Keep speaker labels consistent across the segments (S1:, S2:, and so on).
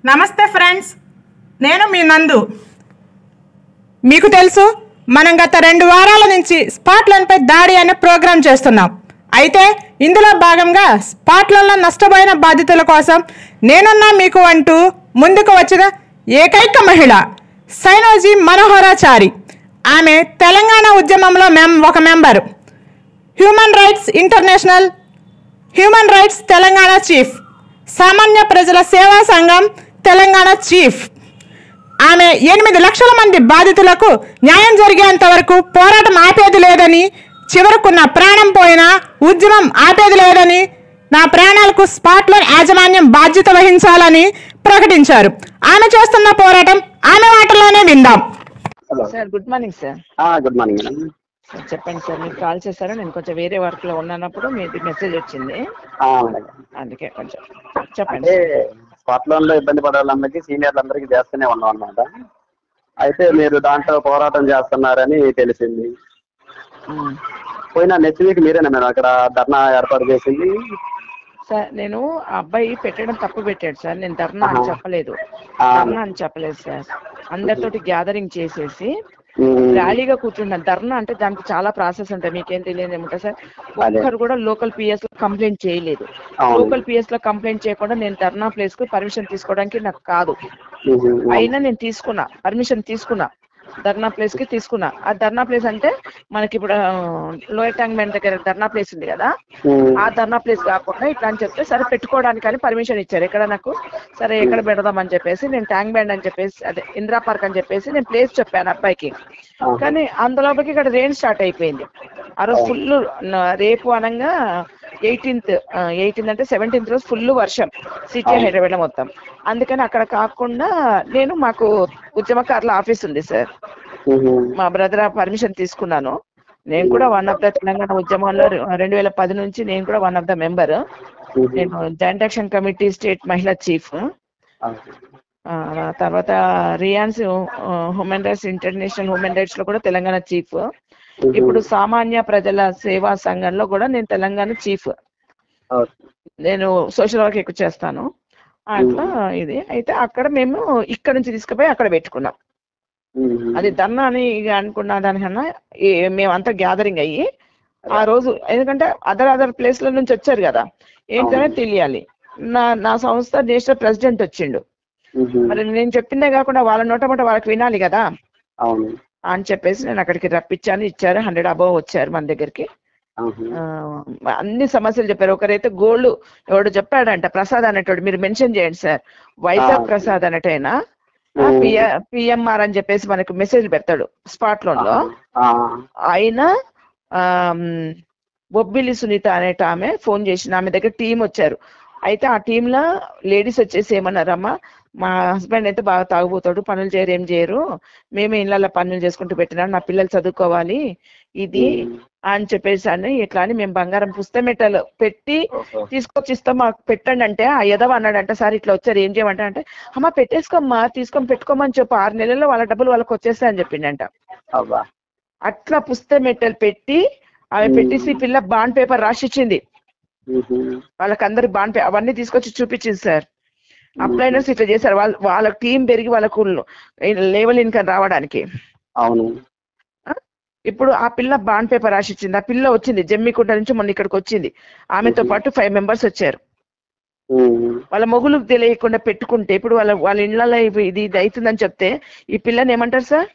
S1: నమస్తే ఫ్రెండ్స్, నేను మీ నందు. మీకు తెలుసు, మనం గత 2 వారాల నుంచి స్పాట్లన్పై దాడి అనే ప్రోగ్రాం చేస్తున్నాం. అయితే ఇందులో భాగంగా స్పాట్లలో నష్టపోయిన బాధితుల కోసం నేనున్నా మీకు అంటూ ముందుకు వచ్చిన ఏకైక మహిళ సైనోజీ మనోహరాచారి. ఆమె తెలంగాణ ఉద్యమంలో ఒక member, human rights international, human rights Telangana chief, సామాన్య ప్రజల సేవా సంఘం తెలంగాణ చీఫ్. ఆమె 8 లక్షల మంది బాధితులకు న్యాయం జరిగేంత వరకు పోరాటం ఆపేది లేదని, చివరకు నా ప్రాణం పోయినా ఉద్యమం ఆపేది లేదని, నా ప్రాణాలకు స్పాట్లో యాజమాన్యం బాధ్యత వహించాలని ప్రకటించారు. ఆమె చేస్తున్న పోరాటం ఆమె మాటల్లోనే విందాం.
S2: Sir, good morning sir.
S3: Good morning madam.
S2: చెప్పండి సార్, మీరు కాల్ చేశారా? నేను కొంచెం వేరే వర్క్ లో ఉన్నప్పుడు మీది మెసేజ్ వచ్చింది, అందుకే కొంచెం చెప్పండి.
S3: స్పాట్ లోన్ లో ఇబ్బంది పడే వాళ్ళందరికీ, సీనియర్లందరికీ చేస్తూనే ఉన్నాం అనమాట. అయితే మీరు దాంట్లో పోరాటం చేస్తున్నారని తెలిసింది. పోయిన నెక్స్ట్ వీక్ మీరేనా మేడం అక్కడ ధర్నా ఏర్పాటు చేసింది?
S2: సార్, నేను ఆ అబ్బాయి పెట్టడం తప్పు పెట్టాడు సార్. నేను ధర్నా అని చెప్పలేదు సార్. అందరితోటి గ్యాదరింగ్ చేసేసి ర్యాలీగా కూర్చున్నాను. ధర్నా అంటే దానికి చాలా ప్రాసెస్ ఉంటాయి, మీకేం తెలియదు ఏముంటుంది సార్. ఒక్కరు కూడా లోకల్ పిఎస్ లో కంప్లైంట్ చేయలేదు. లోకల్ పిఎస్ లో కంప్లైంట్ చేయకుండా నేను ధర్నా ప్లేస్ కు పర్మిషన్ తీసుకోవడానికి నాకు కాదు. అయినా నేను పర్మిషన్ తీసుకున్నా, ధర్నా ప్లేస్ కి తీసుకున్నా. ఆ ధర్నా ప్లేస్ అంటే మనకి ఇప్పుడు లోయర్ ట్యాంక్ మెంట్ దగ్గర ధర్నా ప్లేస్ ఉంది కదా, ఆ ధర్నా ప్లేస్ కాకుండా ఇట్లా అని చెప్తే సరే పెట్టుకోవడానికి అని పర్మిషన్ ఇచ్చారు. ఎక్కడ నాకు సరే ఎక్కడ పెడదాం అని చెప్పేసి నేను ట్యాంక్ బ్యాండ్ అని చెప్పేసి, అదే ఇందిరా పార్క్ అని చెప్పేసి నేను ప్లేస్ చెప్పాను అబ్బాయికి. కానీ అందులోపలికి ఇక్కడ రెయిన్ స్టార్ట్ అయిపోయింది. ఆ రోజు ఫుల్, రేపు అనగా 18th అంటే 17th రోజు ఫుల్ వర్షం సిటీ హైదరాబాద్ లో మొత్తం. అందుకని అక్కడ కాకుండా నేను, మాకు ఉద్యమకారుల ఆఫీస్ ఉంది సార్, మా బ్రదర్ పర్మిషన్ తీసుకున్నాను. నేను కూడా వన్ ఆఫ్ ద తెలంగాణ ఉద్యమంలో 2010 నుంచి నేను కూడా వన్ ఆఫ్ ద మెంబర్. నేను జాయింట్ యాక్షన్ కమిటీ స్టేట్ మహిళా చీఫ్. తర్వాత రియాన్స్ human rights international human rights లో కూడా తెలంగాణ చీఫ్. ఇప్పుడు సామాన్య ప్రజల సేవా సంఘంలో కూడా నేను తెలంగాణ చీఫ్. నేను సోషల్ వర్క్ ఎక్కువ చేస్తాను అట్లా. ఇది అయితే అక్కడ మేము ఇక్కడ నుంచి తీసుకుపోయి అక్కడ పెట్టుకున్నాం. అది ధర్నా అని అనుకున్న దానికన్నా మేమంతా గ్యాదరింగ్ అయ్యి ఆ రోజు, ఎందుకంటే అదర్ ప్లేస్ల నుంచి వచ్చారు కదా, ఏంటనే తెలియాలి. నా సంస్థ నేషనల్ ప్రెసిడెంట్ వచ్చిండు, మరి నేను చెప్పిందే కాకుండా వాళ్ళ నోటమోట వాళ్ళకి వినాలి కదా అని చెప్పేసి నేను అక్కడికి రప్పించాను. ఇచ్చారు, 100 అబోవ్ వచ్చారు మన దగ్గరికి. అన్ని సమస్యలు చెప్పారు. ఒకరైతే గోల్డ్ ఎవడు చెప్పాడంట, ప్రసాద్ అనేటోడు, మీరు మెన్షన్ చేయండి సార్, వైజాగ్ ప్రసాద్ అనేటైనా పిఎంఆర్ అని చెప్పేసి మనకు మెసేజ్ పెడతాడు స్పాట్ లోన్ లో. ఆయన బొబ్బిలి సునీత అనేట ఆమె ఫోన్ చేసిన, ఆమె దగ్గర టీం వచ్చారు. అయితే ఆ టీంలో లేడీస్ వచ్చేసి ఏమన్నారమ్మా, మా హస్బెండ్ అయితే బాగా తాగుపోతాడు, పనులు చేయరు, ఏం చేయరు, మేమే ఇళ్ళల్లో పనులు చేసుకుంటూ పెట్టినాం, నా పిల్లలు చదువుకోవాలి ఇది అని చెప్పేసి అని ఇట్లా అని మేము బంగారం పుస్తమెట్టలు పెట్టి తీసుకొచ్చి ఇస్తాం, మాకు పెట్టండి అంటే ఆ ఎదవ అన్నాడంట, సార్ ఇట్లా వచ్చారు ఏం చేయమంట అంటే, అమ్మ పెట్టేసుకోమ్మా, తీసుకొని పెట్టుకోమని చెప్పు, 6 నెలల్లో వాళ్ళ డబ్బులు వాళ్ళకి వచ్చేస్తాయని చెప్పిండంట. అట్లా పుస్తమెట్టలు పెట్టి ఆమె పెట్టేసి పిల్ల బాండ్ పేపర్ రాసిచ్చింది వాళ్ళకందరికి. బాండ్ పేపర్ అవన్నీ తీసుకొచ్చి చూపించింది సార్. అప్లైనర్స్ ఇట్లా చేశారు, వాళ్ళ టీం పెరిగి వాళ్ళకు లేవల్ ఇన్కమ్ రావడానికి.
S3: అవును.
S2: ఇప్పుడు ఆ పిల్ల బాండ్ పేపర్ రాసిచ్చింది. ఆ పిల్ల వచ్చింది జమ్మికుంట నుంచి మొన్న ఇక్కడికి వచ్చింది. ఆమెతో పాటు 5 మెంబర్స్ వచ్చారు. వాళ్ళ మొగులకు తెలియకుండా పెట్టుకుంటే ఇప్పుడు వాళ్ళ ఇళ్లలో ఇది అవుతుందని చెప్తే ఈ పిల్లని ఏమంటారు సార్?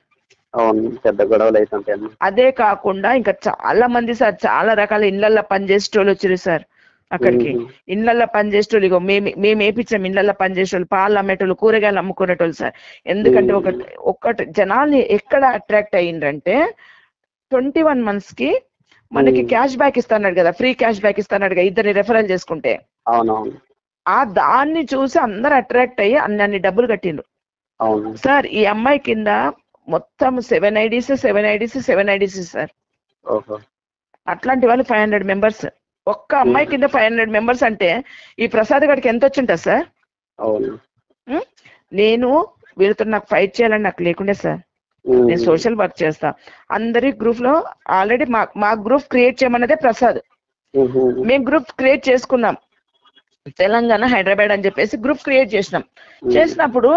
S3: పెద్ద గొడవలు అవుతుంటాయి.
S2: అదే కాకుండా ఇంకా చాలా మంది సార్, చాలా రకాల ఇళ్లలో పనిచేసేటోళ్ళు వచ్చారు సార్ అక్కడికి. ఇళ్లలో పనిచేసేటోళ్ళు, ఇగో మేము వేయించాం ఇళ్లలో పనిచేసేటోళ్ళు, పాలు అమ్మేటోళ్ళు, కూరగాయలు అమ్ముకునేటోళ్ళు సార్. ఎందుకంటే ఒకటి జనాల్ని ఎక్కడ అట్రాక్ట్ అయ్యిండ్రంటే 21 months కి మనకి క్యాష్ బ్యాక్ ఇస్తున్నాడు కదా, ఫ్రీ క్యాష్ బ్యాక్ ఇస్తున్నాడు కదా, ఇద్దరిని రెఫరల్ చేసుకుంటే. దాన్ని చూసి అందరు అట్రాక్ట్ అయ్యి అన్ని డబ్బులు కట్టిండ్రు సార్. ఈ అమ్మాయి కింద మొత్తం 7 IDs సార్. అట్లాంటి వాళ్ళు 500 మెంబర్స్. ఒక్క అమ్మాయి కింద 500 మెంబర్స్ అంటే ఈ ప్రసాద్ గడికి ఎంత వచ్చింటుంది సార్? నేను వీళ్ళతో నాకు ఫైట్ చేయాలని నాకు లేకుండే సార్. నేను సోషల్ వర్క్ చేస్తా. అందరి గ్రూప్ లో ఆల్రెడీ మా గ్రూప్ క్రియేట్ చేయమన్నదే ప్రసాద్. మేము గ్రూప్ క్రియేట్ చేసుకున్నాం. తెలంగాణ హైదరాబాద్ అని చెప్పేసి గ్రూప్ క్రియేట్ చేసినాం. చేసినప్పుడు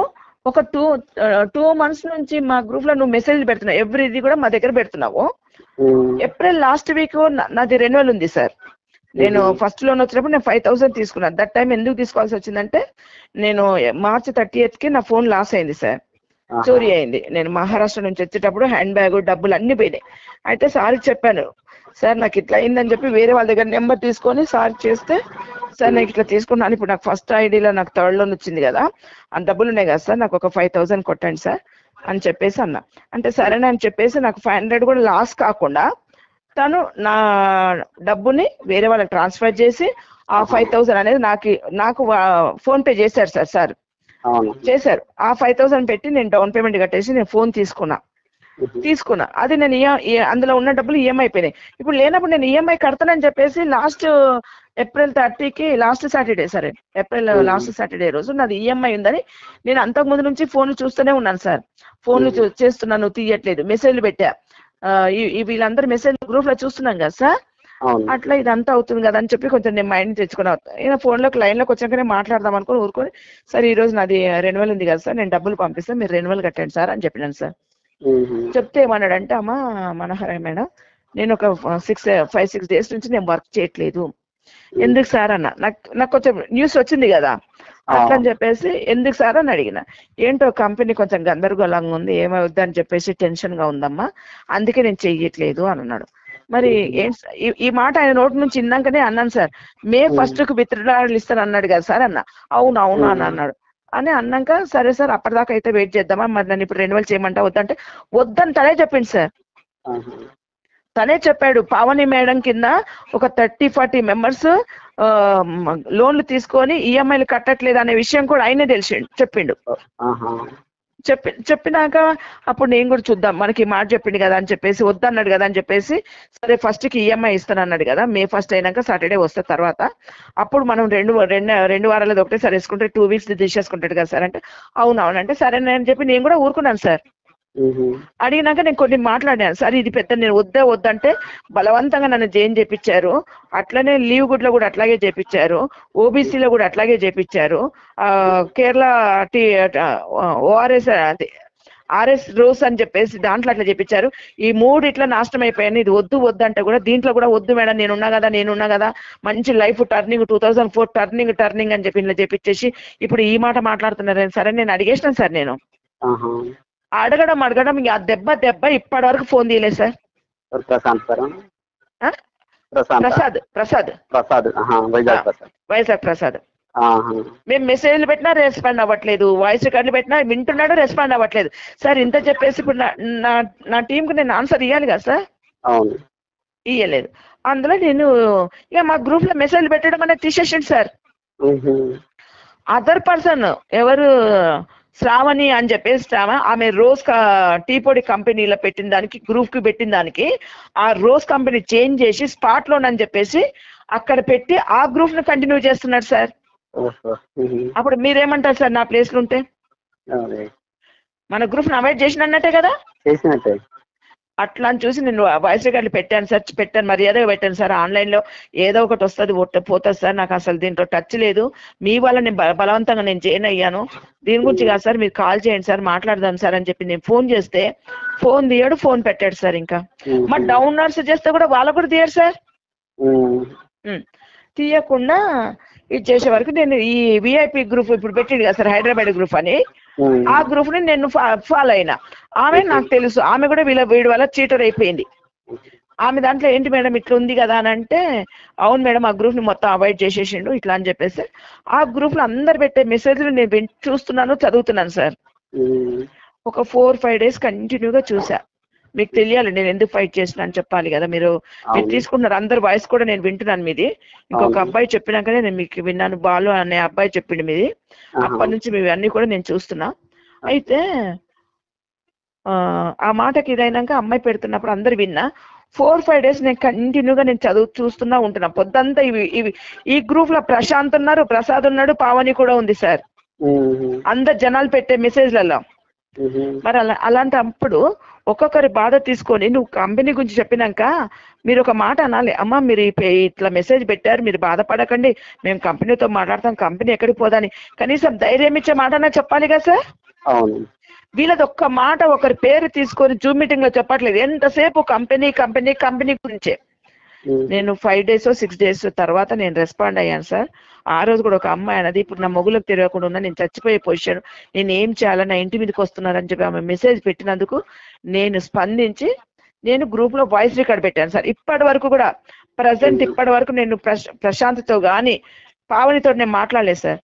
S2: ఒక 2 months నుంచి మా గ్రూప్ లో నువ్వు మెసేజ్ పెడుతున్నావు, ఎవ్రీది కూడా మా దగ్గర పెడుతున్నావు. ఏప్రిల్ లాస్ట్ వీక్ నాది రెన్యువల్ ఉంది సార్. నేను ఫస్ట్ లోన్ వచ్చినప్పుడు నేను 5,000 తీసుకున్నాను. దట్ టైం ఎందుకు తీసుకోవాల్సి వచ్చిందంటే నేను March 30th నా ఫోన్ లాస్ అయింది సార్, చోరీ అయింది. నేను మహారాష్ట్ర నుంచి వచ్చేటప్పుడు హ్యాండ్ బ్యాగ్ డబ్బులు అన్ని పోయినాయి. అయితే సార్కి చెప్పాను, సార్ నాకు ఇట్లా అయిందని చెప్పి వేరే వాళ్ళ దగ్గర నెంబర్ తీసుకొని సార్ చేస్తే, సార్ నాకు ఇట్లా తీసుకున్నాను, ఇప్పుడు నాకు ఫస్ట్ ఐడిలో నాకు 3rd లోన్ వచ్చింది కదా, ఆ డబ్బులు ఉన్నాయి కదా సార్, నాకు ఒక 5,000 కొట్టండి సార్ అని చెప్పేసి అన్నా. అంటే సరేనా అని చెప్పేసి నాకు 500 కూడా లాస్ కాకుండా తను నా డబ్బుని వేరే వాళ్ళకి ట్రాన్స్ఫర్ చేసి ఆ 5,000 అనేది నాకు ఫోన్ పే చేశారు సార్ చేశారు. ఆ 5,000 పెట్టి నేను డౌన్ పేమెంట్ కట్టేసి నేను ఫోన్ తీసుకున్నా. అది నేను అందులో ఉన్న డబ్బులు ఈఎంఐ అయిపోయినాయి. ఇప్పుడు లేనప్పుడు నేను ఈఎంఐ కడతానని చెప్పేసి లాస్ట్ ఏప్రిల్ 30కి last Saturday sir, April last Saturday రోజు నాది ఈఎంఐ ఉందని నేను అంతకు ముందు నుంచి ఫోన్లు చూస్తూనే ఉన్నాను సార్. ఫోన్లు చేస్తున్నాను, తీయట్లేదు, మెసేజ్లు పెట్టా. వీళ్ళందరూ మెసేజ్ గ్రూప్ లో చూస్తున్నాం కదా సార్, అట్లా ఇదంతా అవుతుంది కదా అని చెప్పి కొంచెం నేను మైండ్ తెచ్చుకున్నాను. ఈయన ఫోన్లోకి లైన్లోకి వచ్చాకనే మాట్లాడదాం అనుకుని ఊరుకొని, సార్ ఈ రోజు నాది రెన్యువల్ ఉంది కదా సార్, నేను డబ్బులు పంపిస్తాను, మీరు రెన్యువల్ కట్టండి సార్ అని చెప్పినాను సార్. చెప్తే ఏమన్నాడంటే, అమ్మా మనోహర మేడం, నేను ఒక 5-6 days నుంచి నేను వర్క్ చేయట్లేదు. ఎందుకు సార్ అన్న, నాకు కొంచెం న్యూస్ వచ్చింది కదా అట్లా అని చెప్పేసి, ఎందుకు సార్ అని అడిగిన. ఏంటో కంపెనీ కొంచెం గందరగోళంగా ఉంది, ఏమవుద్ది అని చెప్పేసి టెన్షన్ గా ఉందమ్మా, అందుకే నేను చెయ్యట్లేదు అని అన్నాడు. మరి ఈ మాట ఆయన నోటి నుంచి విన్నాకనే అన్నాను సార్, May 1st విత్డ్రాయల్ ఇస్తాను అన్నాడు కదా సార్ అన్న. అవును అని అన్నాడు. అని అన్నాక సరే సార్ అప్పటిదాకా అయితే వెయిట్ చేద్దామా, మరి నన్ను ఇప్పుడు రెన్యువల్ చేయమంటా వద్దంటే వద్దని తనే చెప్పింది సార్. తనే చెప్పాడు, పావని మేడం కింద ఒక 30-40 మెంబర్స్ లోన్లు తీసుకొని ఈఎంఐలు కట్టట్లేదు అనే విషయం కూడా ఆయనే చెప్పిండు. చెప్పినాక అప్పుడు నేను కూడా చూద్దాం, మనకి మాట చెప్పిండు కదా అని చెప్పేసి, వద్దన్నాడు కదా అని చెప్పేసి, సరే 1st ఈఎంఐ ఇస్తానన్నాడు కదా, May 1st అయినాక సాటర్డే వస్తే తర్వాత అప్పుడు మనం 2 వారాలది ఒకటేసారి వేసుకుంటే 2 weeks తీసేసుకుంటాడు కదా సార్ అంటే, అవునంటే సరే అని చెప్పి నేను కూడా ఊరుకున్నాను సార్. అడిగినాక నేను కొన్ని మాట్లాడాను సార్, ఇది పెద్ద నేను వద్దంటే బలవంతంగా నన్ను జైన్ చేపించారు, అట్లనే లీవ్ గుడ్లో కూడా అట్లాగే చేపించారు, ఓబీసీలో కూడా అట్లాగే చేపించారు, కేరళ ఆర్ఎస్ రోస్ అని చెప్పేసి దాంట్లో అట్లా చెప్పించారు. ఈ 3 ఇట్లా నాశనం అయిపోయాను, ఇది వద్దు అంటే కూడా దీంట్లో కూడా వద్దు మేడం, నేనున్నా కదా మంచి లైఫ్ టర్నింగ్ 2004 టర్నింగ్ అని చెప్పి ఇలా చెప్పించేసి ఇప్పుడు ఈ మాట మాట్లాడుతున్నారు. సరే నేను అడిగేసినాను సార్. నేను అడగడం ఆ దెబ్బ ఇప్పటి వరకు ఫోన్ తీయలేదు సార్. ప్రసాద్ వైజాగ్ ప్రసాద్. మేము మెసేజ్లు పెట్టినా రెస్పాండ్ అవ్వట్లేదు, వాయిస్ రికార్డులు పెట్టినా వింటున్నాడు, రెస్పాండ్ అవ్వట్లేదు సార్. ఇంత చెప్పేసి ఇప్పుడు నా టీంకి నేను ఆన్సర్ ఇవ్వాలి కదా సార్, ఇయ్యలేదు. అందులో నేను ఇక మా గ్రూప్ లో మెసేజ్లు పెట్టడం అనేది తీసేసింది సార్. అదర్ పర్సన్ ఎవరు శ్రావణి అని చెప్పేసి ఆమె రోజ్ టీ పొడి కంపెనీలో పెట్టిన దానికి, గ్రూప్ కి పెట్టిన దానికి ఆ రోజ్ కంపెనీ చేంజ్ చేసి స్పాట్ లోన్ అని చెప్పేసి అక్కడ పెట్టి ఆ గ్రూప్ ను కంటిన్యూ చేస్తున్నాడు సార్. అప్పుడు మీరేమంటారు సార్ నా ప్లేస్ లో ఉంటే? మన గ్రూప్ ను అవాయిడ్ చేసినట్టే కదా. అట్లా అని చూసి నేను వాయిస్ రికార్డులు పెట్టాను, మర్యాదగా పెట్టాను సార్. ఆన్లైన్ లో ఏదో ఒకటి వస్తుంది పోతుంది సార్, నాకు అసలు దీంట్లో టచ్ లేదు, మీ వల్ల నేను బలవంతంగా నేను జాయిన్ అయ్యాను, దీని గురించి కాదు సార్, మీరు కాల్ చేయండి సార్, మాట్లాడదాం సార్ అని చెప్పి నేను ఫోన్ చేస్తే ఫోన్ తీయడు, ఫోన్ పెట్టాడు సార్. ఇంకా మా డౌనర్స్ చేస్తే కూడా వాళ్ళకు కూడా తీయడు సార్. తీయకుండా ఇది చేసే వరకు నేను ఈ విఐపి గ్రూప్ ఇప్పుడు పెట్టింది కదా సార్, హైదరాబాద్ గ్రూప్ అని, ఆ గ్రూప్ ని నేను ఫాలో అయినా. ఆమె నాకు తెలుసు, ఆమె కూడా వీడి వల్ల చీటర్ అయిపోయింది. ఆమె దాంట్లో ఏంటి మేడం ఇట్లా ఉంది కదా అని అంటే, అవును మేడం ఆ గ్రూప్ ని మొత్తం అవాయిడ్ చేసేసిండు ఇట్లా అని చెప్పేసి, ఆ గ్రూప్ లో అందరు పెట్టే మెసేజ్లు నేను చూస్తున్నాను, చదువుతున్నాను సార్. ఒక 4-5 days కంటిన్యూగా చూసా. మీకు తెలియాలి నేను ఎందుకు ఫైట్ చేసిన అని చెప్పాలి కదా, మీరు తీసుకుంటున్నారు, అందరు వాయిస్ కూడా నేను వింటున్నాను మీది. ఇంకొక అబ్బాయి చెప్పినాకనే నేను మీకు విన్నాను, బాలు అనే అబ్బాయి చెప్పిండు మీది. అప్పటి నుంచి మీ అన్ని కూడా నేను చూస్తున్నా. అయితే ఆ మాటకి ఇదైనాక అమ్మాయి పెడుతున్నప్పుడు అందరు విన్నా. 4-5 days నేను కంటిన్యూగా నేను చూస్తున్నా ఉంటున్నా. పొద్దంతా ఇవి ఈ గ్రూప్ లో ప్రశాంత్ ఉన్నారు, ప్రసాద్ ఉన్నాడు, పావని కూడా ఉంది సార్, అందరు జనాలు పెట్టే మెసేజ్లలో. మరి అలాంటప్పుడు ఒక్కొక్కరి బాధ తీసుకొని నువ్వు కంపెనీ గురించి చెప్పినాక మీరు ఒక మాట అనాలి, అమ్మ మీరు ఇట్లా మెసేజ్ పెట్టారు, మీరు బాధపడకండి, మేము కంపెనీతో మాట్లాడతాం, కంపెనీ ఎక్కడికి పోదని కనీసం ధైర్యం ఇచ్చే మాట చెప్పాలి కదా సార్.
S3: అవును.
S2: వీళ్ళది ఒక్క మాట ఒకరి పేరు తీసుకొని జూమ్ మీటింగ్ లో చెప్పట్లేదు, ఎంతసేపు కంపెనీ కంపెనీ కంపెనీ గురించే. నేను 5 days 6 days తర్వాత నేను రెస్పాండ్ అయ్యాను సార్. ఆ రోజు కూడా ఒక అమ్మాయి అన్నది, ఇప్పుడు నా మొగులకు తెలియకుండా ఉన్నా, నేను చచ్చిపోయే పొజిషన్, నేను ఏం చేయాలని నా ఇంటి మీదకి వస్తున్నారని చెప్పి ఆమె మెసేజ్ పెట్టినందుకు నేను స్పందించి నేను గ్రూప్ లో వాయిస్ రికార్డ్ పెట్టాను సార్. ఇప్పటి వరకు కూడా ప్రజెంట్ ఇప్పటి వరకు నేను ప్రశాంత్తో కానీ పావనితో నేను మాట్లాడలేదు సార్.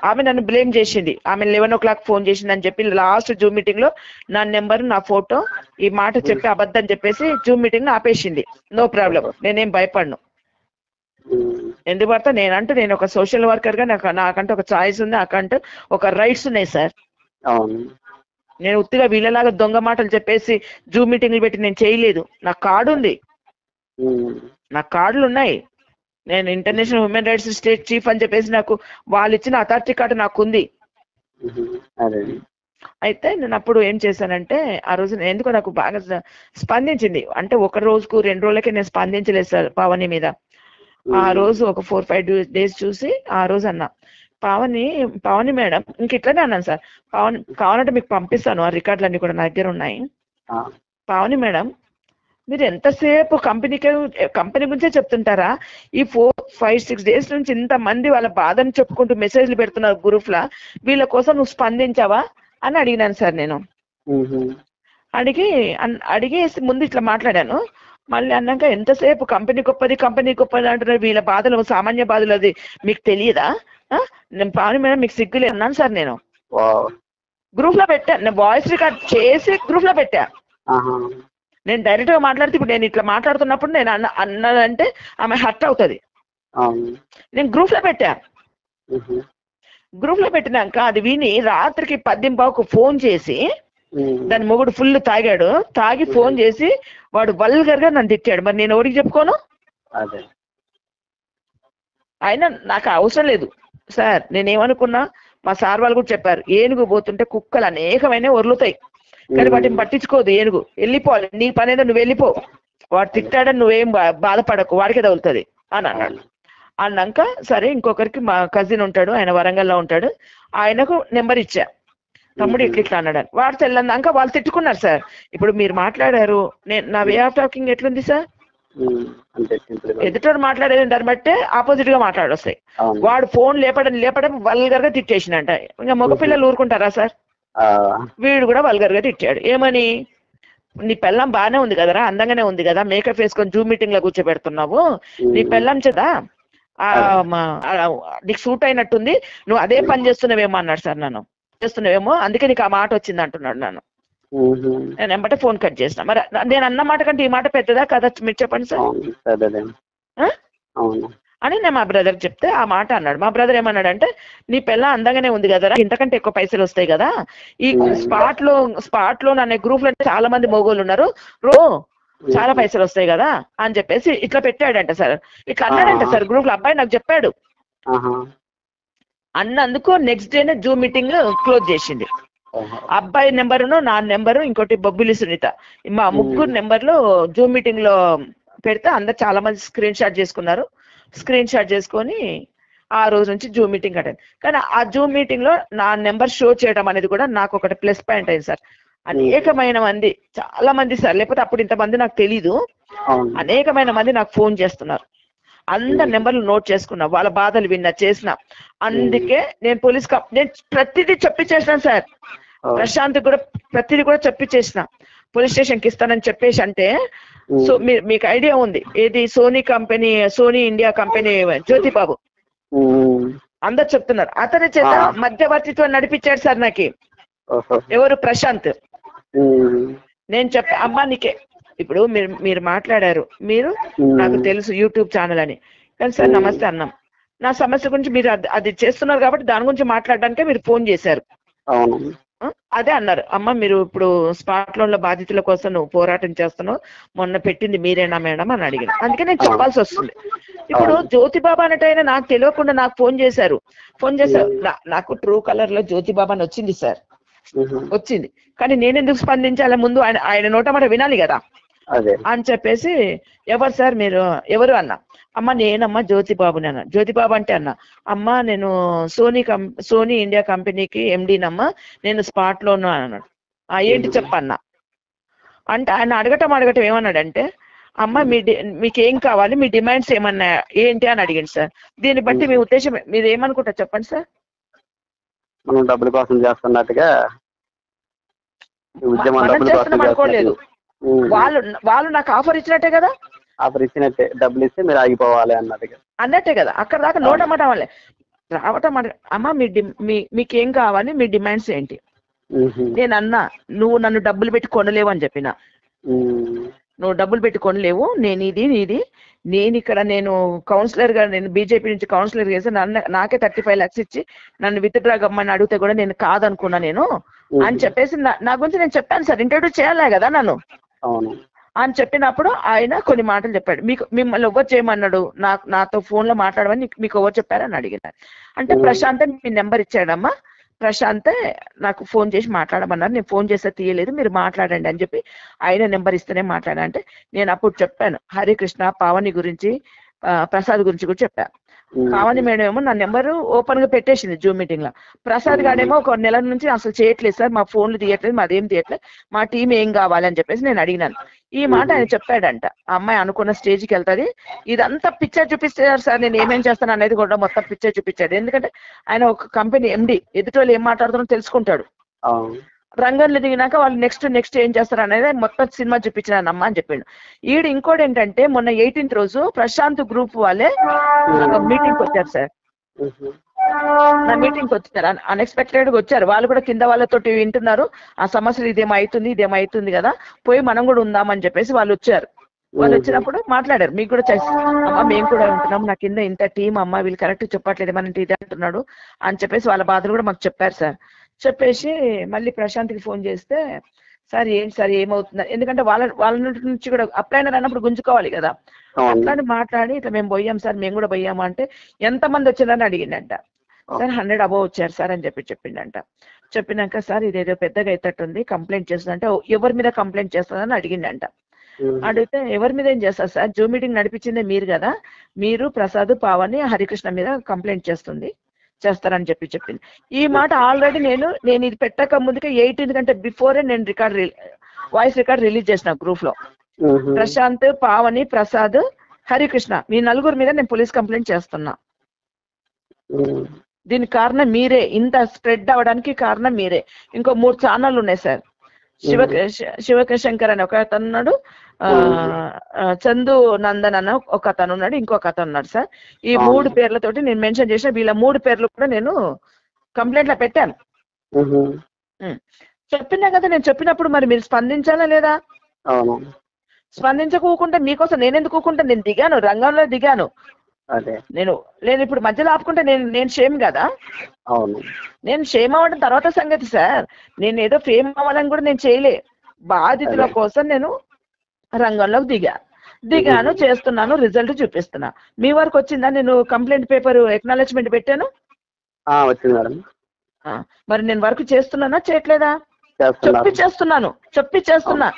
S2: ఆమె నన్ను బ్లేమ్ చేసింది, ఆమె 11 o'clock ఫోన్ చేసింది అని చెప్పి లాస్ట్ జూమ్ మీటింగ్ లో నా నెంబర్ నా ఫోటో ఈ మాట చెప్పి అబద్ధం చెప్పేసి జూమ్ మీటింగ్ ఆపేసింది. నో ప్రాబ్లం, నేనేం భయపడను. ఎందుకంటే నేను ఒక సోషల్ వర్కర్ గా నాకంటే ఒక చాయిస్ ఉంది, నాకంటూ ఒక రైట్స్ ఉన్నాయి సార్. నేను ఉత్తిగా వీళ్ళలాగా దొంగ మాటలు చెప్పేసి జూమ్ మీటింగ్లు పెట్టి నేను చేయలేదు. నాకు కార్డు ఉంది, నాకు కార్డులు ఉన్నాయి. నేను international human rights state chief అని చెప్పేసి నాకు వాళ్ళు ఇచ్చిన అథారిటీ కార్డు నాకు ఉంది. అయితే నేను అప్పుడు ఏం చేశానంటే ఆ రోజు ఎందుకో నాకు బాగా స్పందించింది, అంటే ఒక రోజుకు 2 రోజులకే నేను స్పందించలేదు సార్ పావని మీద. ఆ రోజు ఒక 4-5 days చూసి ఆ రోజు అన్నా, పావని మేడం ఇంక ఇట్లనే అన్నాను సార్, కావాలంటే మీకు పంపిస్తాను, ఆ రికార్డులన్నీ కూడా నా దగ్గర ఉన్నాయి. పావని మేడం మీరు ఎంతసేపు కంపెనీ గురించే చెప్తుంటారా, ఈ 4-5-6 days నుంచి ఇంతమంది వాళ్ళ బాధను చెప్పుకుంటూ మెసేజ్లు పెడుతున్నారు గ్రూప్ లా, వీళ్ళ కోసం నువ్వు స్పందించావా అని అడిగినాను సార్. నేను అడిగి ముందు ఇట్లా మాట్లాడాను, మళ్ళీ అన్నాక ఎంతసేపు కంపెనీ గొప్పది అంటున్నారు, వీళ్ళ బాధలు సామాన్య బాధలు అది మీకు తెలియదా, నేను పావని మేడం మీకు సిగ్గులేదు అన్నాను సార్. నేను గ్రూప్ లో పెట్టా, నేను వాయిస్ రికార్డ్ చేసి గ్రూప్ లో పెట్టా. నేను డైరెక్ట్ గా మాట్లాడితే ఇప్పుడు నేను ఇట్లా మాట్లాడుతున్నప్పుడు నేను అన్నదంటే ఆమె హర్ట్ అవుతుంది. నేను గ్రూప్ లో పెట్టా. గ్రూప్ లో పెట్టినాక అది విని రాత్రికి 10:15కు ఫోన్ చేసి, దాని మొగుడు ఫుల్ తాగి ఫోన్ చేసి వాడు వల్గర్ గా నన్ను తిట్టాడు. మరి నేను ఎవరికి చెప్పుకోను? అయినా నాకు అవసరం లేదు సార్. నేనేమనుకున్నా, మా సార్ వాళ్ళు కూడా చెప్పారు, ఏనుగు పోతుంటే కుక్కలు అనేకమైన ఒర్లుతాయి కానీ వాటిని పట్టించుకోదు ఏనుగు, వెళ్ళిపోవాలి, నీ పని ఏదో నువ్వు వెళ్ళిపో, వాడు తిట్టాడని నువ్వేం బాధపడకు, వాడికే తగులుతుంది అని అన్నాడు. అన్నాక సరే ఇంకొకరికి మా కజిన్ ఉంటాడు, ఆయన వరంగల్లో ఉంటాడు, ఆయనకు నెంబర్ ఇచ్చా, తమ్ముడు ఇట్లా అన్నాడు. వాడు తెల్లన్నాక వాళ్ళు తిట్టుకున్నారు సార్. ఇప్పుడు మీరు మాట్లాడారు, నా వే ఆఫ్ టాకింగ్ ఎట్లుంది సార్, ఎదుటోడు మాట్లాడేది దాన్ని బట్టే ఆపోజిట్ గా మాట్లాడొస్తాయి. వాడు ఫోన్ లేపడం వల్గర్ గా తిట్టేసిండంట. ఇంకా మగపిల్లలు ఊరుకుంటారా సార్? వీడు కూడా వల్గర్ గా తిట్టాడు. ఏమని, నీ పెళ్ళం బాగానే ఉంది కదరా, అందంగానే ఉంది కదా, మేకప్ వేసుకొని జూమ్ మీటింగ్ లో కూర్చోబెడుతున్నావు, నీ పెళ్ళం చేదా నీకు సూట్ అయినట్టుంది, నువ్వు అదే పని చేస్తున్నావేమో అన్నాడు సార్. నన్ను చేస్తున్నావేమో అందుకే నీకు ఆ మాట వచ్చింది అంటున్నాడు నన్ను. నేను ఎంబటే ఫోన్ కట్ చేసిన. మరి నేను అన్న మాట కంటే ఈ మాట పెద్దదా కదా, మీరు చెప్పండి సార్ అని నేను మా బ్రదర్ చెప్తే ఆ మాట అన్నాడు. మా బ్రదర్ ఏమన్నాడంటే, నీ పిల్ల అందంగానే ఉంది కదా, ఇంతకంటే ఎక్కువ పైసలు వస్తాయి కదా, ఈ స్పాట్ లో అనే గ్రూప్ లో చాలా మంది మొగోళ్ళు ఉన్నారు, చాలా పైసలు వస్తాయి కదా అని చెప్పేసి ఇట్లా పెట్టాడంట సార్. ఇట్లా అన్నాడంట సార్ గ్రూప్ లో. అబ్బాయి నాకు చెప్పాడు. అన్నందుకు నెక్స్ట్ డేనే జూమ్ మీటింగ్ క్లోజ్ చేసింది. అబ్బాయి నెంబరును నా నెంబరు ఇంకోటి బొబ్బిలి సునీత, మా ముగ్గురు నెంబర్లు జూమ్ మీటింగ్ లో పెడితే అందరు చాలా మంది స్క్రీన్ షాట్ చేసుకున్నారు. స్క్రీన్ షాట్ చేసుకొని ఆ రోజు నుంచి జూమ్ మీటింగ్ అటెండ్. కానీ ఆ జూమ్ మీటింగ్ లో నా నెంబర్ షో చేయడం అనేది కూడా నాకు ఒకటి ప్లస్ పాయింట్ అయింది సార్. అనేకమైన మంది, చాలా మంది సార్, లేకపోతే అప్పుడు ఇంతమంది నాకు తెలీదు, అనేకమైన మంది నాకు ఫోన్ చేస్తున్నారు. అందరి నెంబర్లు నోట్ చేసుకున్నా, వాళ్ళ బాధలు విన్నా, చేసిన. అందుకే నేను పోలీస్ నేను ప్రతిదీ చెప్పిచ్చేసినాను సార్. ప్రశాంత్ కూడా ప్రతిదీ కూడా చెప్పిచ్చేసిన, పోలీస్ స్టేషన్ కి ఇస్తానని చెప్పేసి. అంటే సో మీకు ఐడియా ఉంది ఏది, సోనీ ఇండియా కంపెనీ జ్యోతిబాబు అందరు చెప్తున్నారు, అతని చేత మధ్యవర్తిత్వం నడిపించాడు సార్ నాకు. ఎవరు? ప్రశాంత్. నేను చెప్పా, అమ్మా నీకే ఇప్పుడు మీరు మాట్లాడారు, మీరు నాకు తెలుసు యూట్యూబ్ ఛానల్ అని, కానీ సార్ నమస్తే అన్నాం, నా సమస్య గురించి మీరు అది చేస్తున్నారు కాబట్టి దాని గురించి మాట్లాడడానికే మీరు ఫోన్ చేశారు. అదే అన్నారు, అమ్మ మీరు ఇప్పుడు స్పాట్ లోన్ల బాధితుల కోసం నువ్వు పోరాటం చేస్తున్నావు, మొన్న పెట్టింది మీరేనా మేడం అని అడిగిన. అందుకే నేను చెప్పాల్సి వస్తుంది. ఇప్పుడు జ్యోతిబాబా అన్నట్టయినా నాకు తెలియకుండా నాకు ఫోన్ చేశారు. నాకు ట్రూ కలర్ లో జ్యోతిబాబా అని వచ్చింది సార్. వచ్చింది. కానీ నేను ఎందుకు స్పందించాలి, ముందు ఆయన నోట మాట వినాలి కదా అని చెప్పేసి, ఎవరు సార్ మీరు, ఎవరు అన్న. అమ్మ నేనమ్మా జ్యోతిబాబుని అన్న. జ్యోతిబాబు అంటే అన్న, అమ్మ నేను సోనీ ఇండియా కంపెనీకి ఎండీనమ్మా, నేను స్పాట్ లో ఉన్నా అన్నాడు. ఏంటి చెప్పన్న అంటే, ఆయన అడగటం ఏమన్నాడంటే, అమ్మ మీకేం కావాలి, మీ డిమాండ్స్ ఏమన్నా ఏంటి అని అడిగింది సార్. దీన్ని బట్టి మీ ఉద్దేశం మీరు ఏమనుకుంటారు చెప్పండి సార్.
S3: మనం డబ్బుల కోసం చేస్తున్నట్టుగా
S2: మనం చేస్తున్నాం అనుకోలేదు, వాళ్ళు నాకు ఆఫర్ ఇచ్చినట్టే కదా.
S3: ఆఫర్ ఇచ్చినట్టే, డబ్బులు ఇస్తే మీరు ఆగిపోవాలి అన్నట్టే
S2: కదా. అక్కడ దాకా నోటమాట వాళ్ళే రావటం. అమ్మ మీకేం కావాలి, మీ డిమాండ్స్ ఏంటి. నేను అన్నా, నువ్వు నన్ను డబ్బులు పెట్టి కొనలేవు అని చెప్పిన. నువ్వు డబ్బులు పెట్టి కొనలేవు, నేను ఇక్కడ నేను కౌన్సిలర్ గా, నేను బీజేపీ నుంచి కౌన్సిలర్ చేసి నాకే 35 lakhs ఇచ్చి నన్ను విత్డ్రా గమ్మని అడిగితే కూడా నేను కాదనుకున్నా నేను అని చెప్పేసి నా గురించి నేను చెప్పాను సార్. ఇంట్రడ్యూస్ చేయాలి కదా నన్ను అని చెప్పినప్పుడు ఆయన కొన్ని మాటలు చెప్పాడు. మిమ్మల్ని ఎవరు చేయమన్నాడు, నాతో ఫోన్ లో మాట్లాడమని మీకు ఎవరు చెప్పారని అడిగినారు. అంటే ప్రశాంత్ మీ నెంబర్ ఇచ్చాడమ్మా, ప్రశాంతే నాకు ఫోన్ చేసి మాట్లాడమన్నారు, నేను ఫోన్ చేస్తే తీయలేదు, మీరు మాట్లాడండి అని చెప్పి ఆయన నెంబర్ ఇస్తేనే మాట్లాడా. అంటే నేను అప్పుడు చెప్పాను హరికృష్ణ పావని గురించి, ప్రసాద్ గురించి కూడా చెప్పాను. పావని మేడం ఏమో నా నెంబరు ఓపెన్ గా పెట్టేసింది జూమ్ మీటింగ్ లో. ప్రసాద్ గాడేమో ఒక నెల నుంచి అసలు చేయట్లేదు సార్, మా ఫోన్లు తీయట్లేదు, మాదేం తీయట్లేదు, మా టీం ఏం కావాలని చెప్పేసి నేను అడిగినాను. ఈ మాట ఆయన చెప్పాడంట. ఆ అమ్మాయి అనుకున్న స్టేజ్కి వెళ్తుంది. ఇదంతా పిక్చర్ చూపిస్తారు సార్, నేను ఏమేం చేస్తాను అనేది కూడా మొత్తం పిక్చర్ చూపించాడు. ఎందుకంటే ఆయన ఒక కంపెనీ ఎండి, ఎదుటి వాళ్ళు ఏం మాట్లాడుతున్నారో తెలుసుకుంటాడు. రంగంలో దిగినాక వాళ్ళు నెక్స్ట్ ఏం చేస్తారు అనేది మొత్తం సినిమా చూపించినానమ్మా అని చెప్పిండు. ఇంకోటి ఏంటంటే, మొన్న 18th రోజు ప్రశాంత్ గ్రూప్ వాళ్ళే మీటింగ్ వచ్చారు సార్. నా మీటింగ్ వచ్చారు, అన్ఎక్స్పెక్టెడ్ గా వచ్చారు. వాళ్ళు కూడా కింద వాళ్ళతోటి వింటున్నారు, ఆ సమస్యలు ఇదేమైతుంది కదా, పోయి మనం కూడా ఉందామని చెప్పేసి వాళ్ళు వచ్చారు. వాళ్ళు వచ్చినప్పుడు మాట్లాడారు, మీకు కూడా అమ్మ మేము కూడా ఉంటున్నాం, నా కింద ఇంత టీం అమ్మ, వీళ్ళు కరెక్ట్ చెప్పట్లేదు మన ఇదే అంటున్నాడు అని చెప్పేసి వాళ్ళ బాధలు కూడా మాకు చెప్పారు సార్. చెప్పేసి మళ్ళీ ప్రశాంత్కి ఫోన్ చేస్తే, సార్ ఏంటి సార్ ఏమవుతుంది, ఎందుకంటే వాళ్ళ నుంచి కూడా అప్లైనర్ అన్నప్పుడు గుంజుకోవాలి కదా. అట్లానే మాట్లాడి ఇట్లా మేము పోయాం సార్, మేము కూడా పోయాము అంటే, ఎంతమంది వచ్చిందని అడిగిండంట. సార్ 100 above వచ్చారు సార్ అని చెప్పిండంట. చెప్పినాక సార్ ఇదేదో పెద్దగా అయితట్టుంది, కంప్లైంట్ చేస్తుందంటే, ఎవరి మీద కంప్లైంట్ చేస్తుందని అడిగిండంట. అడిగితే ఎవరి మీద ఏం చేస్తారు సార్, జూమ్ మీటింగ్ నడిపించిందే మీరు కదా, మీరు ప్రసాద్ పావని హరికృష్ణ మీద కంప్లైంట్ చేస్తారని చెప్పింది. ఈ మాట ఆల్రెడీ నేను ఇది పెట్టక ముందుకే 18th కంటే బిఫోరే నేను వాయిస్ రికార్డ్ రిలీజ్ చేసిన గ్రూప్ లో. ప్రశాంత్, పావని, ప్రసాద్, హరికృష్ణ మీ నలుగురు మీద నేను పోలీస్ కంప్లైంట్ చేస్తున్నా. దీనికి కారణం మీరే, ఇంత స్ప్రెడ్ అవ్వడానికి కారణం మీరే. ఇంకో 3 ఛానళ్ళు ఉన్నాయి సార్. శివశంకర్ అని ఒక అతను ఉన్నాడు, చందు నందన్ అన్న ఒక అతను ఉన్నాడు, ఇంకొక అతను ఉన్నాడు సార్. ఈ 3 పేర్లతోటి నేను మెన్షన్ చేసిన, వీళ్ళ 3 పేర్లు కూడా నేను కంప్లైంట్ లో పెట్టాను. చెప్పినా కదా, నేను చెప్పినప్పుడు మరి మీరు స్పందించాలా లేదా? స్పందించకోకుండా మీకోసం నేను ఎందుకు ఊకుంటా, నేను దిగాను, రంగంలో దిగాను. నేను ఇప్పుడు మధ్యలో ఆపుకుంటే నేను షేమ్ కదా. నేను షేమ్ అవ్వడం తర్వాత సంగతి సార్. నేను ఏదో ఫేమ్ అవ్వాలని కూడా నేను చేయలే, బాధితుల కోసం నేను రంగంలోకి దిగాను, చేస్తున్నాను, రిజల్ట్ చూపిస్తున్నా. మీ వరకు వచ్చిందా? నేను కంప్లైంట్ పేపర్ ఎక్నాలెడ్జ్మెంట్ పెట్టాను. మరి నేను వర్క్ చేస్తున్నానా చేయట్లేదా? చేస్తున్నా.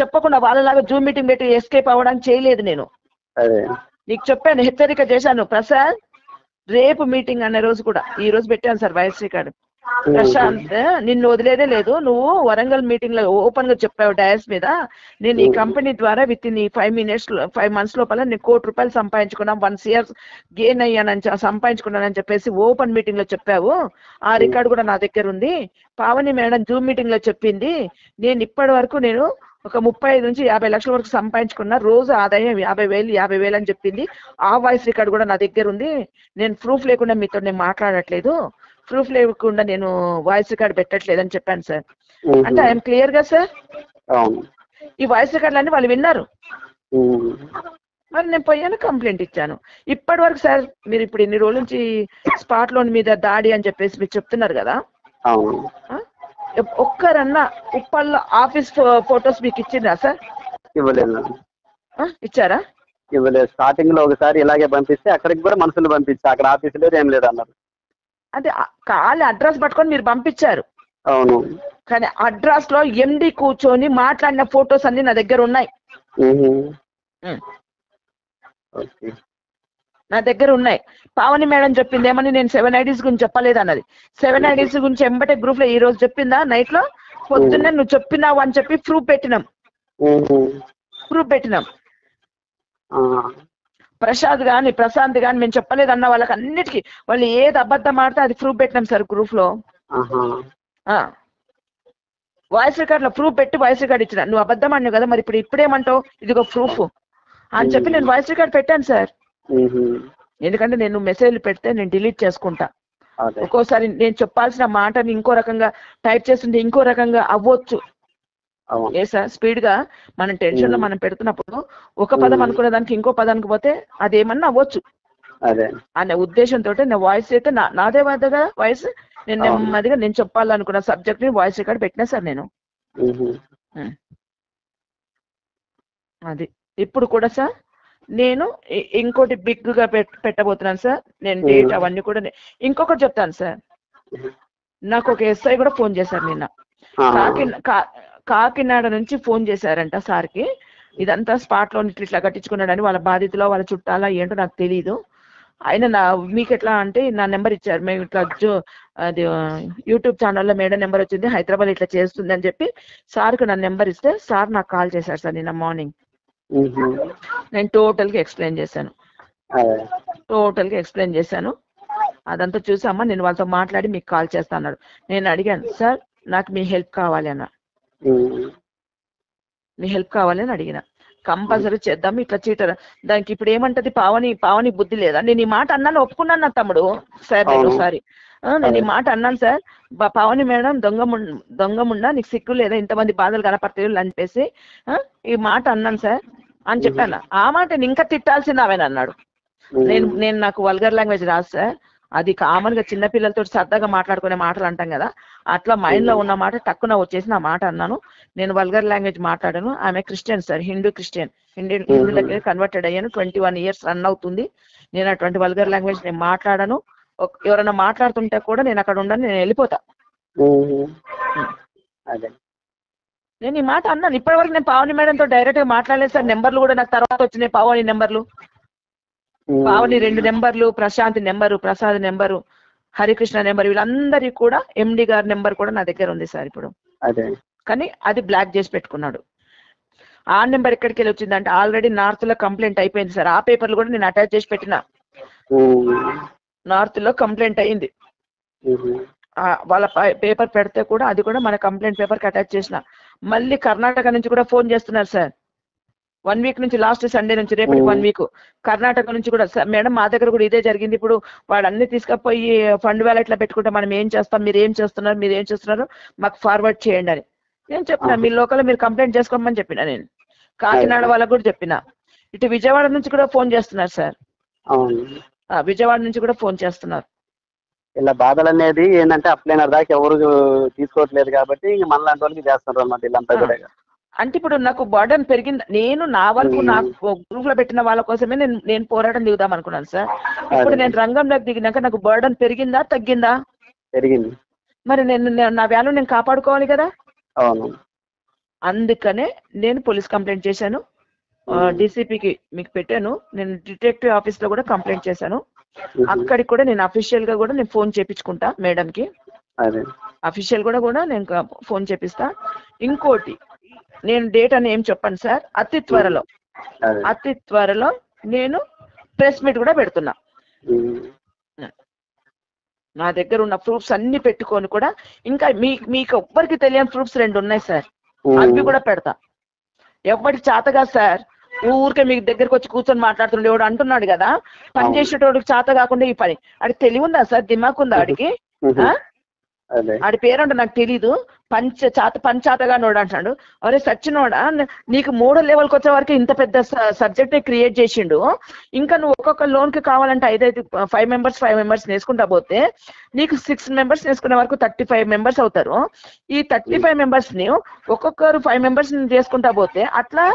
S2: చెప్పకుండా వాళ్ళలాగా జూమ్ మీటింగ్ పెట్టి ఎస్కేప్ అవ్వడానికి చేయలేదు. నేను నీకు చెప్పాను, హెచ్చరిక చేశాను. ప్రసాద్ రేపు మీటింగ్ అనే రోజు కూడా, ఈ రోజు పెట్టాను సార్ వాయిస్ రికార్డు. ప్రశాంత్ నిన్ను వదిలేదే లేదు, నువ్వు వరంగల్ మీటింగ్ లో ఓపెన్ గా చెప్పావు డయాస్ మీద, నేను ఈ కంపెనీ ద్వారా విత్ ఇన్ 5 months లోపల నేను ₹1 కోటి సంపాదించుకున్నాను, 1 year గెయిన్ అయ్యానని సంపాదించుకున్నానని చెప్పేసి ఓపెన్ మీటింగ్ లో చెప్పావు. ఆ రికార్డు కూడా నా దగ్గర ఉంది. పావని మేడం జూమ్ మీటింగ్ లో చెప్పింది, నేను ఇప్పటి వరకు నేను ఒక 35 నుంచి 50 లక్షల వరకు సంపాదించుకున్నా, రోజు ఆదాయం 50,000 అని చెప్పింది. ఆ వాయిస్ రికార్డు కూడా నా దగ్గర ఉంది. నేను ప్రూఫ్ లేకుండా మీతో నేను మాట్లాడట్లేదు, ప్రూఫ్ లేకుండా నేను వాయిస్ రికార్డ్ పెట్టట్లేదు అని చెప్పాను సార్. అంటే ఐఎమ్ క్లియర్ గా సార్. ఈ వాయిస్ రికార్డులన్నీ వాళ్ళు విన్నారు. మరి నేను పోయాను, కంప్లైంట్ ఇచ్చాను. ఇప్పటి వరకు సార్ మీరు ఇప్పుడు ఇన్ని రోజుల నుంచి స్పాట్ లోన్ మీద దాడి అని చెప్పేసి మీరు చెప్తున్నారు కదా, ఒక్కరన్నా ఉప్పల్ ఆఫీస్ ఫొటోస్ మీకు ఇచ్చిందా సార్?
S3: ఇవ్వలేదు.
S2: ఇచ్చారా?
S3: ఇవ్వలేదు. స్టార్టింగ్ లో ఒకసారి ఇలాగే పంపిస్తే అక్కడికి కూడా మనుషులు పంపించి అక్కడ ఆఫీస్ లేదు, ఏం లేదు అన్నారు.
S2: అంటే కాల్ అడ్రస్ పట్టుకొని మీరు పంపించారు.
S3: అవును.
S2: కానీ అడ్రస్ లో ఎండి కూర్చొని మాట్లాడిన ఫొటోస్ అన్ని నా దగ్గర ఉన్నాయి.
S3: ఓకే.
S2: నా దగ్గర ఉన్నాయి. పావని మేడం చెప్పింది ఏమని, నేను 7 IDs గురించి చెప్పలేదు అన్నది. 7 IDs గురించి ఎంబటే గ్రూప్ లో ఈ రోజు చెప్పిందా, నైట్ లో పొద్దున్నే నువ్వు చెప్పినావు అని చెప్పి ప్రూఫ్ పెట్టినాం. ప్రసాద్ గాని ప్రశాంత్ గాని మేము చెప్పలేదు అన్న వాళ్ళకి అన్నిటికీ వాళ్ళు ఏది అబద్ధం ఆడితే అది ప్రూఫ్ పెట్టినాం సార్ గ్రూప్ లో. వాయిస్ రికార్డ్ లో ప్రూఫ్ పెట్టి వాయిస్ రికార్డ్ ఇచ్చిన. నువ్వు అబద్ధం అన్నావు కదా, మరి ఇప్పుడేమంటావు, ఇదిగో ప్రూఫ్ అని చెప్పి నేను వాయిస్ రికార్డ్ పెట్టాను సార్. ఎందుకంటే నేను మెసేజ్లు పెడితే నేను డిలీట్ చేసుకుంటా. ఒక్కోసారి నేను చెప్పాల్సిన మాటని ఇంకో రకంగా టైప్ చేస్తుంటే ఇంకో రకంగా అవ్వచ్చు. ఏ సార్, స్పీడ్ గా మనం టెన్షన్ లో మనం పెడుతున్నప్పుడు ఒక పదం అనుకునే దానికి ఇంకో పదానికి పోతే అదేమన్నా అవ్వచ్చు అనే ఉద్దేశంతో నా వాయిస్ అయితే నాదే కదా వాయిస్, నేను నెమ్మదిగా నేను చెప్పాలనుకున్న సబ్జెక్ట్ ని వాయిస్ రికార్డ్ పెట్టినా సార్ నేను. అది ఇప్పుడు కూడా సార్ నేను ఇంకోటి బిగ్ గా పెట్టబోతున్నాను సార్. నేను డేట్ అవన్నీ కూడా ఇంకొకటి చెప్తాను సార్. నాకు ఒక ఎస్ఐ కూడా ఫోన్ చేశారు నిన్న. కాకినాడ నుంచి ఫోన్ చేశారంట సార్కి. ఇదంతా స్పాట్ లో ఇట్లా కట్టించుకున్నాడని, వాళ్ళ బాధితులో వాళ్ళ చుట్టాలా ఏంటో నాకు తెలీదు. ఆయన మీకు ఎట్లా అంటే నా నెంబర్ ఇచ్చారు. మేము ఇట్లా అది యూట్యూబ్ ఛానల్లో మేడం నెంబర్ వచ్చింది, హైదరాబాద్ ఇట్లా చేస్తుంది అని చెప్పి సార్కి నా నెంబర్ ఇస్తే సార్ నాకు కాల్ చేశారు సార్ నిన్న మార్నింగ్. నేను టోటల్ గా ఎక్స్ప్లెయిన్ చేశాను. అదంతా చూసి అమ్మ నేను వాళ్ళతో మాట్లాడి మీకు కాల్ చేస్తా అన్నాడు. నేను అడిగాను సార్ నాకు మీ హెల్ప్ కావాలి అన్న. మీ హెల్ప్ కావాలని అడిగిన. కంపల్సరీ చేద్దాం, ఇట్లా చీటర్ దానికి ఇప్పుడు ఏమంటది, పావని బుద్ధి లేదా, నేను ఈ మాట అన్నాను ఒప్పుకున్నాను నా తమ్ముడు సార్. నేను ఒకసారి నేను ఈ మాట అన్నాను సార్, పావని మేడం దొంగముండా నీకు సిగ్గు లేదా, ఇంతమంది బాధలు కనపడతాయి అనిపేసి ఈ మాట అన్నాను సార్ అని చెప్పాను. ఆ మాట ఇంకా తిట్టాల్సింది ఆమెను అన్నాడు. నేను నాకు వల్గర్ లాంగ్వేజ్ రాదు సార్, అది కామన్ గా చిన్నపిల్లలతో సరదాగా మాట్లాడుకునే మాటలు అంటాం కదా, అట్లా మైండ్ లో ఉన్న మాట టక్కున వచ్చేసి నా మాట అన్నాను. నేను వల్గర్ లాంగ్వేజ్ మాట్లాడాను. ఆమె క్రిస్టియన్ సార్, హిందూలకి కన్వర్టెడ్ అయ్యాను. 21 years రన్ అవుతుంది. నేను అటువంటి వల్గర్ లాంగ్వేజ్ నేను మాట్లాడాను. ఎవరైనా మాట్లాడుతుంటే కూడా నేను అక్కడ ఉండను, నేను వెళ్ళిపోతా. నేను ఈ మాట అన్నాను. ఇప్పటివరకు నేను పావని మేడంతో డైరెక్ట్ గా మాట్లాడలేదు సార్. నెంబర్లు కూడా నాకు తర్వాత వచ్చినాయి, పావని నెంబర్లు, పావని 2 నెంబర్లు, Prashant number, Prasad number, Harikrishna number, వీళ్ళందరికీ కూడా ఎండి గారి నెంబర్ కూడా నా దగ్గర ఉంది సార్ ఇప్పుడు. కానీ అది బ్లాక్ చేసి పెట్టుకున్నాడు. ఆ నెంబర్ ఎక్కడికి వెళ్ళి వచ్చిందంటే ఆల్రెడీ నార్త్ లో కంప్లైంట్ అయిపోయింది సార్. ఆ పేపర్లు కూడా నేను అటాచ్ చేసి పెట్టిన. నార్త్ లో కంప్లైంట్ అయింది, వాళ్ళ పేపర్ పెడితే కూడా అది కూడా మన కంప్లైంట్ పేపర్ కి అటాచ్ చేసిన. మళ్ళీ కర్ణాటక నుంచి కూడా ఫోన్ చేస్తున్నారు సార్. 1 week నుంచి, లాస్ట్ సండే నుంచి రేపటికి 1 week కర్ణాటక నుంచి కూడా మేడం మా దగ్గర కూడా ఇదే జరిగింది. ఇప్పుడు వాడు అన్ని తీసుకపోయి ఫండ్ వ్యాలెట్ లో పెట్టుకుంటే మనం ఏం చేస్తాం, మీరు ఏం చేస్తున్నారు మాకు ఫార్వర్డ్ చేయండి అని నేను చెప్పిన. మీ లోకల్ మీరు కంప్లైంట్ చేసుకోమని చెప్పిన. నేను కాకినాడ వాళ్ళకు కూడా చెప్పిన. ఇటు విజయవాడ నుంచి కూడా ఫోన్ చేస్తున్నారు సార్. విజయవాడ నుంచి కూడా ఫోన్ చేస్తున్నారు.
S3: ఇలా బాధలు అనేది ఏంటంటే అప్లైనర్ దాకా ఎవరు తీసుకోవట్లేదు కాబట్టి మనలాంటి వాళ్ళకి చేస్తున్నారు అన్నమాట వీళ్ళంతా కూడా.
S2: అంటే ఇప్పుడు నాకు బర్డన్ పెరిగింది. నేను నా వరకు నాకు గ్రూప్ లో పెట్టిన వాళ్ళ కోసమే నేను పోరాటం దిగుదాం అనుకున్నాను సార్. ఇప్పుడు నేను రంగంలోకి దిగినాక నాకు బర్డన్ పెరిగిందా తగ్గిందా?
S3: పెరిగింది.
S2: మరి నేను నా వాల్యూ నేను కాపాడుకోవాలి కదా.
S3: అవును.
S2: అందుకనే నేను పోలీస్ కంప్లైంట్ చేశాను. డీసీపీకి మీకు పెట్టాను. నేను డిటెక్టివ్ ఆఫీస్ లో కూడా కంప్లైంట్ చేశాను. అక్కడికి కూడా నేను అఫీషియల్ గా కూడా నేను ఫోన్ చేపించుకుంటా మేడం కి. అఫీషియల్ కూడా నేను ఫోన్ చేపిస్తా. ఇంకోటి నేను డేట్ అని ఏం చెప్పాను సార్, అతి త్వరలో నేను ప్రెస్ మీట్ కూడా పెడుతున్నా. నా దగ్గర ఉన్న ప్రూఫ్స్ అన్ని పెట్టుకొని కూడా ఇంకా మీకు ఎవ్వరికి తెలియని ప్రూఫ్స్ 2 ఉన్నాయి సార్, అవి కూడా పెడతా. ఎవరికి చేతగా సార్ ఊరికే మీకు దగ్గరకు వచ్చి కూర్చొని మాట్లాడుతుండే వాడు అంటున్నాడు కదా, పని చేసేటోడికి చేత కాకుండా ఈ పని. అది తెలివి ఉందా సార్, దిమాక్ ఉందా ఆడికి? ఆడి పేరంటే నాకు తెలీదు. పంచాతగా నోడు అంటాడు. అరే సచ్చినోడా, నీకు 3వ లెవెల్కి వచ్చే వరకు ఇంత పెద్ద సబ్జెక్ట్ ని క్రియేట్ చేసిండు. ఇంకా నువ్వు ఒక్కొక్క లోన్ కి కావాలంటే 5 members వేసుకుంటా పోతే నీకు 6 members వేసుకునే వరకు 35 members అవుతారు. ఈ 35 members ని ఒక్కొక్కరు 5 members చేసుకుంటా పోతే అట్లా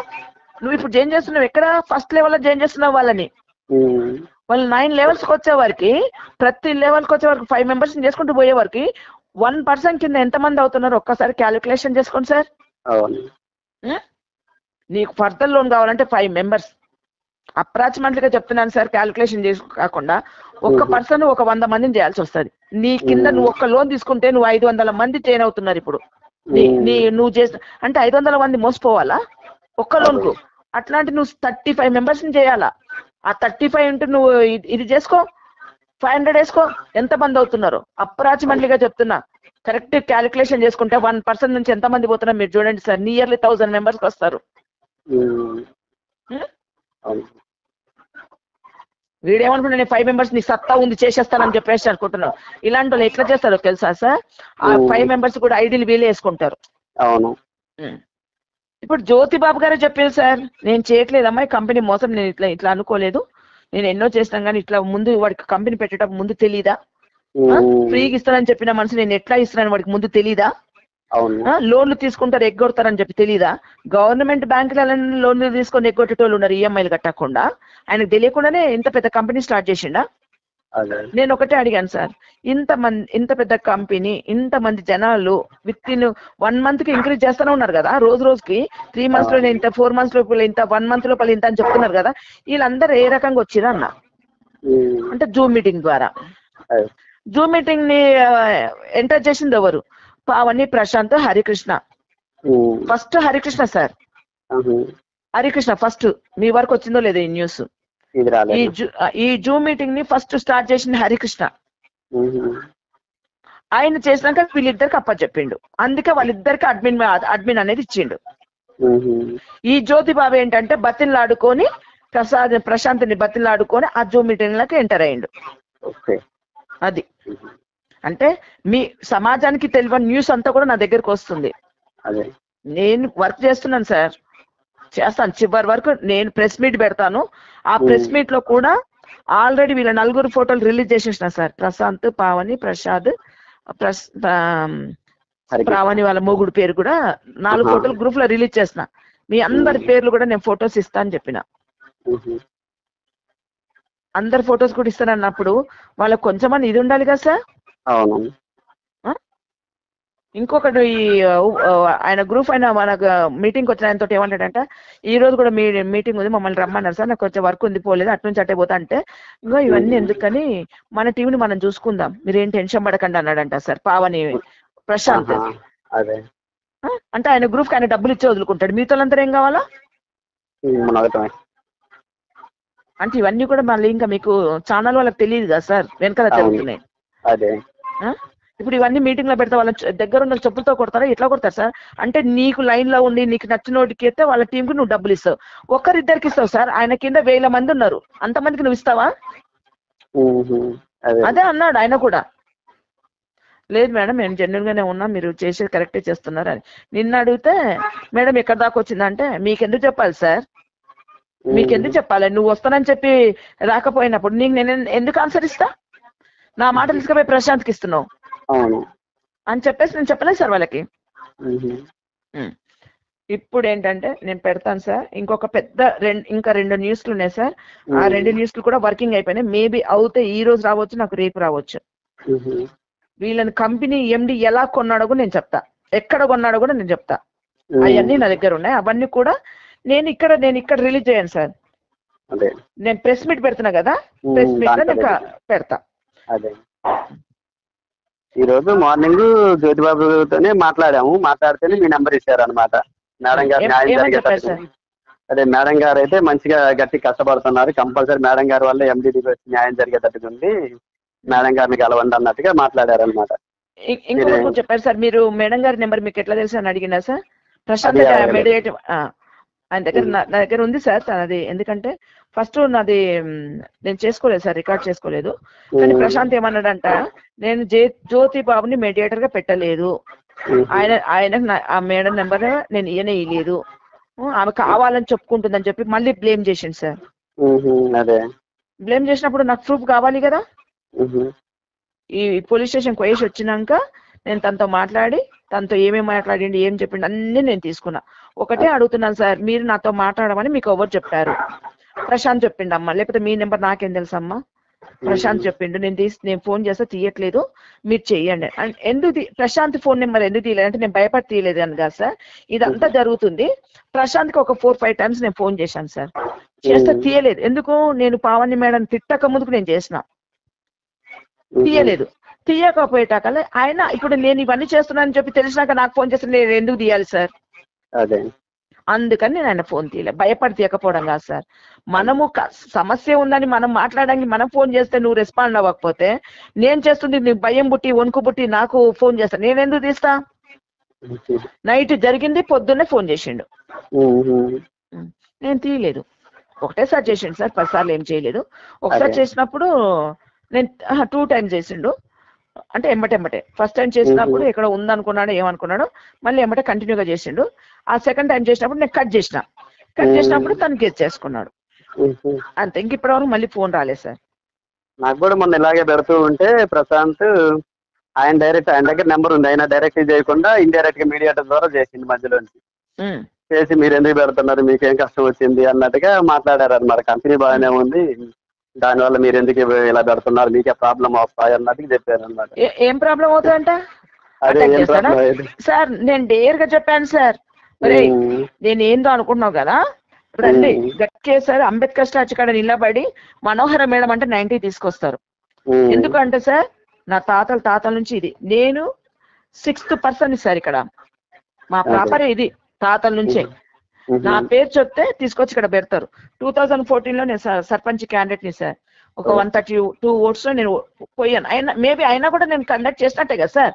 S2: నువ్వు ఇప్పుడు జాయిన్ చేస్తున్నావు. ఎక్కడ ఫస్ట్ లెవెల్ లో జాయిన్ చేస్తున్నావు వాళ్ళని. వాళ్ళు 9 levels కి వచ్చే వరకు, ప్రతి లెవెల్ కి వచ్చే వరకు 5 members చేసుకుంటూ పోయే వరకు 1% కింద ఎంతమంది అవుతున్నారు ఒక్కసారి క్యాలిక్యులేషన్ చేసుకోండి సార్.
S3: అవును.
S2: నీకు ఫర్దర్ లోన్ కావాలంటే 5 మెంబర్స్ అప్రాక్సిమేట్లీగా చెప్తున్నాను సార్, క్యాలిక్యులేషన్ చేసి కాకుండా ఒక్క పర్సన్ ఒక 100 మందిని చేయాల్సి వస్తుంది. నీ కింద నువ్వు ఒక్క లోన్ తీసుకుంటే నువ్వు 500 మంది జాయిన్ అవుతున్నారు ఇప్పుడు. నువ్వు చేసిన అంటే 500 మంది మోసపోవాలా ఒక్క లోన్ కు? అట్లాంటి నువ్వు 35 మెంబర్స్ ని చేయాలా. ఆ 35 ఇంటూ నువ్వు ఇది చేసుకో, 500 వేసుకో, ఎంత మంది అవుతున్నారు అప్రాక్సిమేట్లీగా చెప్తున్నా. కరెక్ట్ క్యాలిక్యులేషన్ చేసుకుంటే 1% నుంచి ఎంత మంది పోతున్నారు మీరు చూడండి సార్. నియర్లీ 1000 మెంబర్స్ వస్తారు. వీడేమనుకుంటా నేను 5 మెంబర్స్ నీ సత్తా ఉంది చేసేస్తానని చెప్పేసి అనుకుంటున్నావు. ఇలాంటి వాళ్ళు ఎట్లా చేస్తారో తెలుసా సార్? ఆ 5 మెంబర్స్ కూడా ఐడీలు వీలే వేసుకుంటారు.
S3: అవును.
S2: ఇప్పుడు జ్యోతి బాబు గారే చెప్పారు సార్, నేను చేయట్లేదమ్మా కంపెనీ మోసం, నేను ఇట్లా అనుకోలేదు, నేను ఎన్నో చేస్తాను కానీ ఇట్లా ముందు వాడికి కంపెనీ పెట్టేటప్పుడు ముందు తెలీదా? ఫ్రీగా ఇస్తానని చెప్పిన మనిషి నేను ఎట్లా ఇస్తున్నాను వాడికి ముందు తెలీదా? లోన్లు తీసుకుంటారు ఎగ్గొడతారని చెప్పి తెలీదా? గవర్నమెంట్ బ్యాంకులలో లోన్లు తీసుకొని ఎగ్గొట్టేటోళ్ళు ఉన్నారు ఈఎంఐలు కట్టకుండా. ఆయనకు తెలియకుండానే ఇంత పెద్ద కంపెనీ స్టార్ట్ చేసిండా? నేను ఒకటే అడిగాను సార్, ఇంత పెద్ద కంపెనీ, ఇంతమంది జనాలు విత్ ఇన్ 1 మంత్ కి ఇంక్రీజ్ చేస్తూనే ఉన్నారు కదా, రోజు రోజుకి 3 months లో ఇంత, 4 months లోపల ఇంత, 1 month లోపల ఇంత అని చెప్తున్నారు కదా. వీళ్ళందరూ ఏ రకంగా వచ్చిరా అన్న అంటే జూమ్ మీటింగ్ ద్వారా. జూమ్ మీటింగ్ ని ఎంటర్ చేసింది ఎవరు? Pavani, Prashant, Harikrishna. First Harikrishna sir, Harikrishna first. మీ వరకు వచ్చిందో లేదో ఈ న్యూస్? ఈ జూమ్ మీటింగ్ ని ఫస్ట్ స్టార్ట్ చేసింది హరికృష్ణ. ఆయన చేసినాక వీళ్ళిద్దరికి అప్పచెప్పిండు, అందుకే వాళ్ళిద్దరికి అడ్మిన్ అనేది ఇచ్చిండు. ఈ జ్యోతి బాబు ఏంటంటే బతిన్లాడుకొని ప్రశాంత్ ని బతిన్లాడుకొని ఆ జూమ్ మీటింగ్ లకు ఎంటర్ అయ్యిండు. అది అంటే మీ సమాజానికి తెలియని న్యూస్ అంతా కూడా నా దగ్గరకు వస్తుంది. నేను వర్క్ చేస్తున్నాను సార్, చేస్తాను చివరి వరకు. నేను ప్రెస్ మీట్ పెడతాను. ఆ ప్రెస్ మీట్ లో కూడా ఆల్రెడీ వీళ్ళ 4 ఫోటోలు రిలీజ్ చేసేసిన సార్. ప్రశాంత్, పావని, ప్రసాద్, పావని వాళ్ళ మొగుడు పేరు కూడా 4 ఫోటోలు గ్రూప్ లో రిలీజ్ చేసిన. మీ అందరి పేర్లు కూడా నేను ఫొటోస్ ఇస్తా అని చెప్పిన. అందరి ఫొటోస్ కూడా ఇస్తానన్నప్పుడు వాళ్ళకి కొంచెమని ఇది ఉండాలి కదా సార్. ఇంకొకటి ఆయన గ్రూప్ అయినా మనకు మీటింగ్ వచ్చిన ఆయనతో ఏమంటాడంటే, ఈ రోజు కూడా మీ మీటింగ్ ఉంది, మమ్మల్ని రమ్మన్నారు సార్, నాకు కొంచెం వర్క్ ఉంది, పోలేదు, అటు నుంచి అట్టే పోతా అంటే, ఇంకో ఇవన్నీ ఎందుకని మన టీంని మనం చూసుకుందాం, మీరేం టెన్షన్ పడకండి అన్నాడంట సార్ పావని ప్రశాంత్. అంటే ఆయన గ్రూప్ కి ఆయన డబ్బులు ఇచ్చి వదులుకుంటాడు, మీతో అంతా ఏం కావాలా అంటే ఇవన్నీ కూడా మళ్ళీ ఇంకా మీకు ఛానల్ వాళ్ళకి తెలియదు కదా సార్, వెనకాల జరుగుతున్నాయి. ఇప్పుడు ఇవన్నీ మీటింగ్ లో పెడితే వాళ్ళ దగ్గర ఉన్న చెప్పులతో కొడతారా, ఎట్లా కొడతారు సార్? అంటే నీకు లైన్ లో ఉండి నీకు నచ్చిన వాడికి అయితే వాళ్ళ టీం కు నువ్వు డబ్బులు ఇస్తావు, ఒకరిద్దరికి ఇస్తావు సార్. ఆయన కింద 1000 మంది ఉన్నారు, అంతమందికి నువ్వు ఇస్తావా? అదే అన్నాడు ఆయన కూడా. లేదు మేడం మేము జెన్యున్ గానే ఉన్నాం, మీరు చేసేది కరెక్టే చేస్తున్నారు అని. నిన్న అడిగితే మేడం ఎక్కడ దాకా వచ్చిందంటే, మీకెందుకు చెప్పాలి సార్, మీకెందుకు చెప్పాలి, నువ్వు వస్తానని చెప్పి రాకపోయినప్పుడు నీకు నేను ఎందుకు ఆన్సర్ ఇస్తా? నా మాట తీసుకుపోయి ప్రశాంత్కి ఇస్తున్నావు అని చెప్పేసి నేను చెప్పలేదు సార్ వాళ్ళకి. ఇప్పుడు ఏంటంటే నేను పెడతాను సార్, ఇంకొక పెద్ద ఇంకా 2 న్యూస్లు ఉన్నాయి సార్. ఆ 2 న్యూస్లు కూడా వర్కింగ్ అయిపోయినాయి. మేబీ అవుతే ఈ రోజు రావచ్చు, నాకు రేపు రావచ్చు. వీళ్ళని కంపెనీ ఎండి ఎలా కొన్నాడో కూడా నేను చెప్తా, ఎక్కడ కొన్నాడో కూడా నేను చెప్తా. అవన్నీ నా దగ్గర ఉన్నాయి. అవన్నీ కూడా నేను ఇక్కడ రిలీజ్ చేయను సార్. నేను ప్రెస్ మీట్ పెడుతున్నా కదా, ప్రెస్ మీట్ లో నేను పెడతా.
S3: ఈ రోజు మార్నింగ్ జ్యోతిబాబుతోనే మాట్లాడితేనే మీ నెంబర్ ఇచ్చారు అనమాట. మేడం గారు న్యాయం జరిగేటట్టు, అదే మేడం గారు అయితే మంచిగా గట్టి కష్టపడుతున్నారు, కంపల్సరీ మేడం గారి వల్ల ఎండిడికి వచ్చి న్యాయం జరిగేటట్టుగా ఉంది, మేడం గారిని కలవండి అన్నట్టుగా మాట్లాడారు అనమాట.
S2: ఇంకొకటి చెప్పారు సార్, మీరు మేడం గారి నెంబర్ మీకు ఎట్లా తెలుసు అని అడిగినా సార్. ప్రశాంత్ మెడియేటివ్ ఆయన దగ్గర నా దగ్గర ఉంది సార్ తనది. ఎందుకంటే ఫస్ట్ నాది నేను చేసుకోలేదు సార్, రికార్డ్ చేసుకోలేదు. కానీ ప్రశాంత్ ఏమన్నాడంట, నేను జ్యోతి బాబుని మెడియేటర్ గా పెట్టలేదు, ఆయన ఆ మేడం నెంబర్ నేను ఇయ్యలేదు, ఆమె కావాలని చెప్పుకుంటుందని చెప్పి మళ్ళీ బ్లేమ్ చేసిండు సార్. బ్లేమ్ చేసినప్పుడు నాకు ప్రూఫ్ కావాలి కదా. ఈ పోలీస్ స్టేషన్ పోయేసి వచ్చినాక నేను తనతో మాట్లాడి, తనతో ఏమేమి మాట్లాడిండి, ఏం చెప్పిండు అన్ని నేను తీసుకున్నా. ఒకటే అడుగుతున్నాను సార్, మీరు నాతో మాట్లాడమని మీకు ఎవరు చెప్పారు? ప్రశాంత్ చెప్పిండు అమ్మా, లేకపోతే మీ నెంబర్ నాకేం తెలుసమ్మా? ప్రశాంత్ చెప్పిండు, నేను ఫోన్ చేస్తే తీయట్లేదు, మీరు చెయ్యండి. అండ్ ఎందుకు ప్రశాంత్ ఫోన్ నెంబర్ ఎందుకు తీయలేదు అంటే నేను భయపడి తీయలేదు అని కాదు సార్, ఇదంతా జరుగుతుంది. ప్రశాంత్కి ఒక 4-5 టైమ్స్ నేను ఫోన్ చేశాను సార్, చేస్తే తీయలేదు. ఎందుకు, నేను పావని మేడం తిట్టక ముందుకు నేను చేసిన, తీయలేదు. తీయకపోయేటాక ఆయన ఇప్పుడు నేను ఇవన్నీ చేస్తున్నానని చెప్పి తెలిసినాక నాకు ఫోన్ చేస్తే నేను ఎందుకు తీయాలి సార్? అందుకని నేను ఆయన ఫోన్ తీయలే, భయపడి తీయకపోవడం కాదు సార్. మనము సమస్య ఉందని మనం మాట్లాడడానికి మనం ఫోన్ చేస్తే నువ్వు రెస్పాండ్ అవ్వకపోతే, నేను చేస్తుంది నీకు భయం పుట్టి వణుకు పుట్టి నాకు ఫోన్ చేస్తా, నేను ఎందుకు తీస్తా? నైట్ జరిగింది, పొద్దున్నే ఫోన్ చేసిండు, నేను తీయలేదు. ఒకటేసారి చేసిండు సార్, 10 సార్లు ఏం చేయలేదు. ఒకసారి చేసినప్పుడు నేను 2 టైమ్స్ చేసిండు, అంటే ఎంబటెంబటే. ఫస్ట్ టైం చేసినప్పుడు ఎక్కడ ఉందనుకున్నాడో ఏమనుకున్నాడో, మళ్ళీ ఎంబటే కంటిన్యూగా చేసిండు. ఆ సెకండ్ టైం చేసినప్పుడు నేను కట్ చేసినప్పుడు తను గెస్ చేసుకున్నాడు అంతే. ఇంక ఇప్పటివరకు మళ్ళీ ఫోన్ రాలేదు సార్.
S3: నాకు కూడా మొన్న ఇలాగే పెడుతూ ఉంటే ప్రశాంత్ ఆయన దగ్గర నెంబర్ ఉంది, ఆయన డైరెక్ట్ చేయకుండా ఇండైరెక్ట్ గా మీడియేటర్ ద్వారా చేసింది మధ్యలోంచి. చేసి మీరు ఎందుకు పెడుతున్నారు, మీకేం కష్టం వచ్చింది అన్నట్టుగా మాట్లాడారు అనమాట. కంపెనీ బాగానే ఉంది, దానివల్ల మీరు ఎందుకు ఇలా పెడుతున్నారు, మీకే ప్రాబ్లం వస్తాయి అన్నట్టుగా చెప్పారు అనమాట.
S2: ఏం ప్రాబ్లం అవుతుందంట సార్? నేను డేర్ గా చెప్పాను సార్, నేను ఏందో అనుకుంటున్నావు కదా, రండి గట్టిగా సార్ అంబేద్కర్ స్టాచ్యూ కాడ నిలబడి మనోహర మేడం అంటే 90 తీసుకొస్తారు. ఎందుకంటే సార్ నా తాతల నుంచి ఇది, నేను 6th పర్సన్ సార్ ఇక్కడ, మా ప్రాపరే ఇది తాతల నుంచే. నా పేరు చెప్తే తీసుకొచ్చి ఇక్కడ పెడతారు. 2014లో నేను సర్పంచ్ క్యాండిడేట్ ని సార్, ఒక 132 ఓట్స్ లో నేను పోయాను. అయినా కూడా నేను కండక్ట్ చేసినట్టే కదా సార్.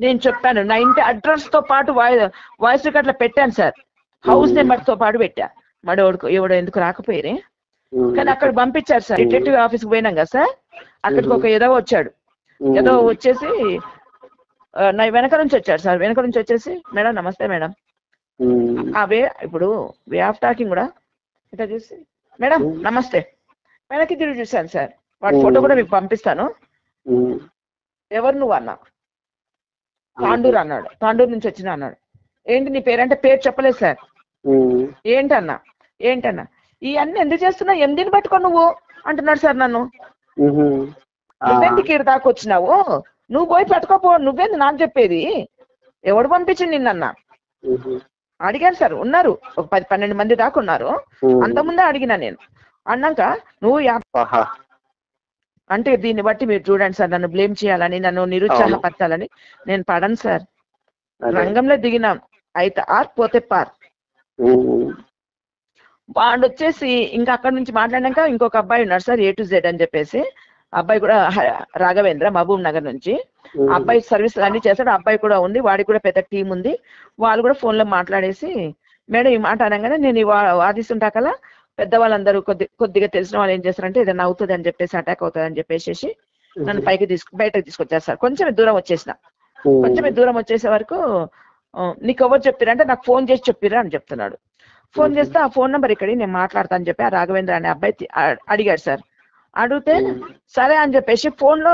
S2: నేను చెప్పాను 90 అడ్రస్ తో పాటు వాయిస్ రికార్డ్ లో పెట్టాను సార్, హౌస్ నెంబర్ తో పాటు పెట్టా. ఎవడో ఎందుకు రాకపోయారే, కానీ అక్కడ పంపించారు సార్. డిటెక్టివ్ ఆఫీస్ కి పోయినాం కదా సార్, అక్కడికి ఒక ఏదో వచ్చేసి నా వెనక నుంచి వచ్చాడు సార్. వెనక నుంచి వచ్చేసి మేడం నమస్తే మేడం, ఇప్పుడు వే ఆఫ్ టాకింగ్ కూడా ఇట్లా చూసి మేడం నమస్తే, వెనక్కి తిరిగి చూశాను సార్. వాడి ఫోటో కూడా మీకు పంపిస్తాను. ఎవరు నువ్వు అన్నా, తాండూరు అన్నాడు, తాండూరు నుంచి వచ్చినా అన్నాడు. ఏంటి నీ పేరంటే పేరు చెప్పలేదు సార్. ఏంటన్నా ఇవన్నీ ఎందుకు చేస్తున్నావు, ఎందుకు పట్టుకో నువ్వు అంటున్నాడు సార్ నన్ను. నువ్వెందుకు ఇక్కడ దాకా వచ్చినావు, నువ్వు పోయి పట్టుకోపో, నువ్వేంది నాకు చెప్పేది, ఎవడు పంపించింది నిన్నన్నా అడిగాను సార్. ఉన్నారు ఒక 10-12 మంది దాకా ఉన్నారు, అంతకుముందే అడిగినా నేను. అన్నాక నువ్వు అంటే దీన్ని బట్టి మీరు చూడండి సార్, నన్ను బ్లేమ్ చేయాలని, నన్ను నిరుత్సాహపరచాలని నేను పడను సార్. రంగంలో దిగినాం, అయితే ఆర్ పోతే పార్. వాడు వచ్చేసి ఇంకా అక్కడ నుంచి మాట్లాడినాక ఇంకొక అబ్బాయి ఉన్నాడు సార్, A to Z అని చెప్పేసి. అబ్బాయి కూడా రాఘవేంద్ర, మహబూబ్ నగర్ నుంచి. అబ్బాయి సర్వీస్ అన్ని చేస్తాడు, అబ్బాయి కూడా ఉంది, వాడికి కూడా పెద్ద టీం ఉంది. వాళ్ళు కూడా ఫోన్లో మాట్లాడేసి మేడం ఈ మాట అనగానే నేను వాదిస్తుంటా కలా పెద్దవాళ్ళందరూ కొద్దిగా తెలిసిన వాళ్ళు ఏం చేస్తారంటే ఏదైనా అవుతుంది అని చెప్పేసి, అటాక్ అవుతుంది అని చెప్పేసి నన్ను బయటకు తీసుకొచ్చారు సార్. కొంచెం దూరం వచ్చేసే వరకు నీకు ఎవరు చెప్పారు అంటే నాకు ఫోన్ చేసి చెప్పిరా అని చెప్తున్నాడు. ఫోన్ చేస్తే ఆ ఫోన్ నెంబర్ ఇక్కడి నేను మాట్లాడతా అని చెప్పి ఆ రాఘవేంద్ర అనే అబ్బాయి అడిగాడు సార్. అడిగితే సరే అని చెప్పేసి ఫోన్ లో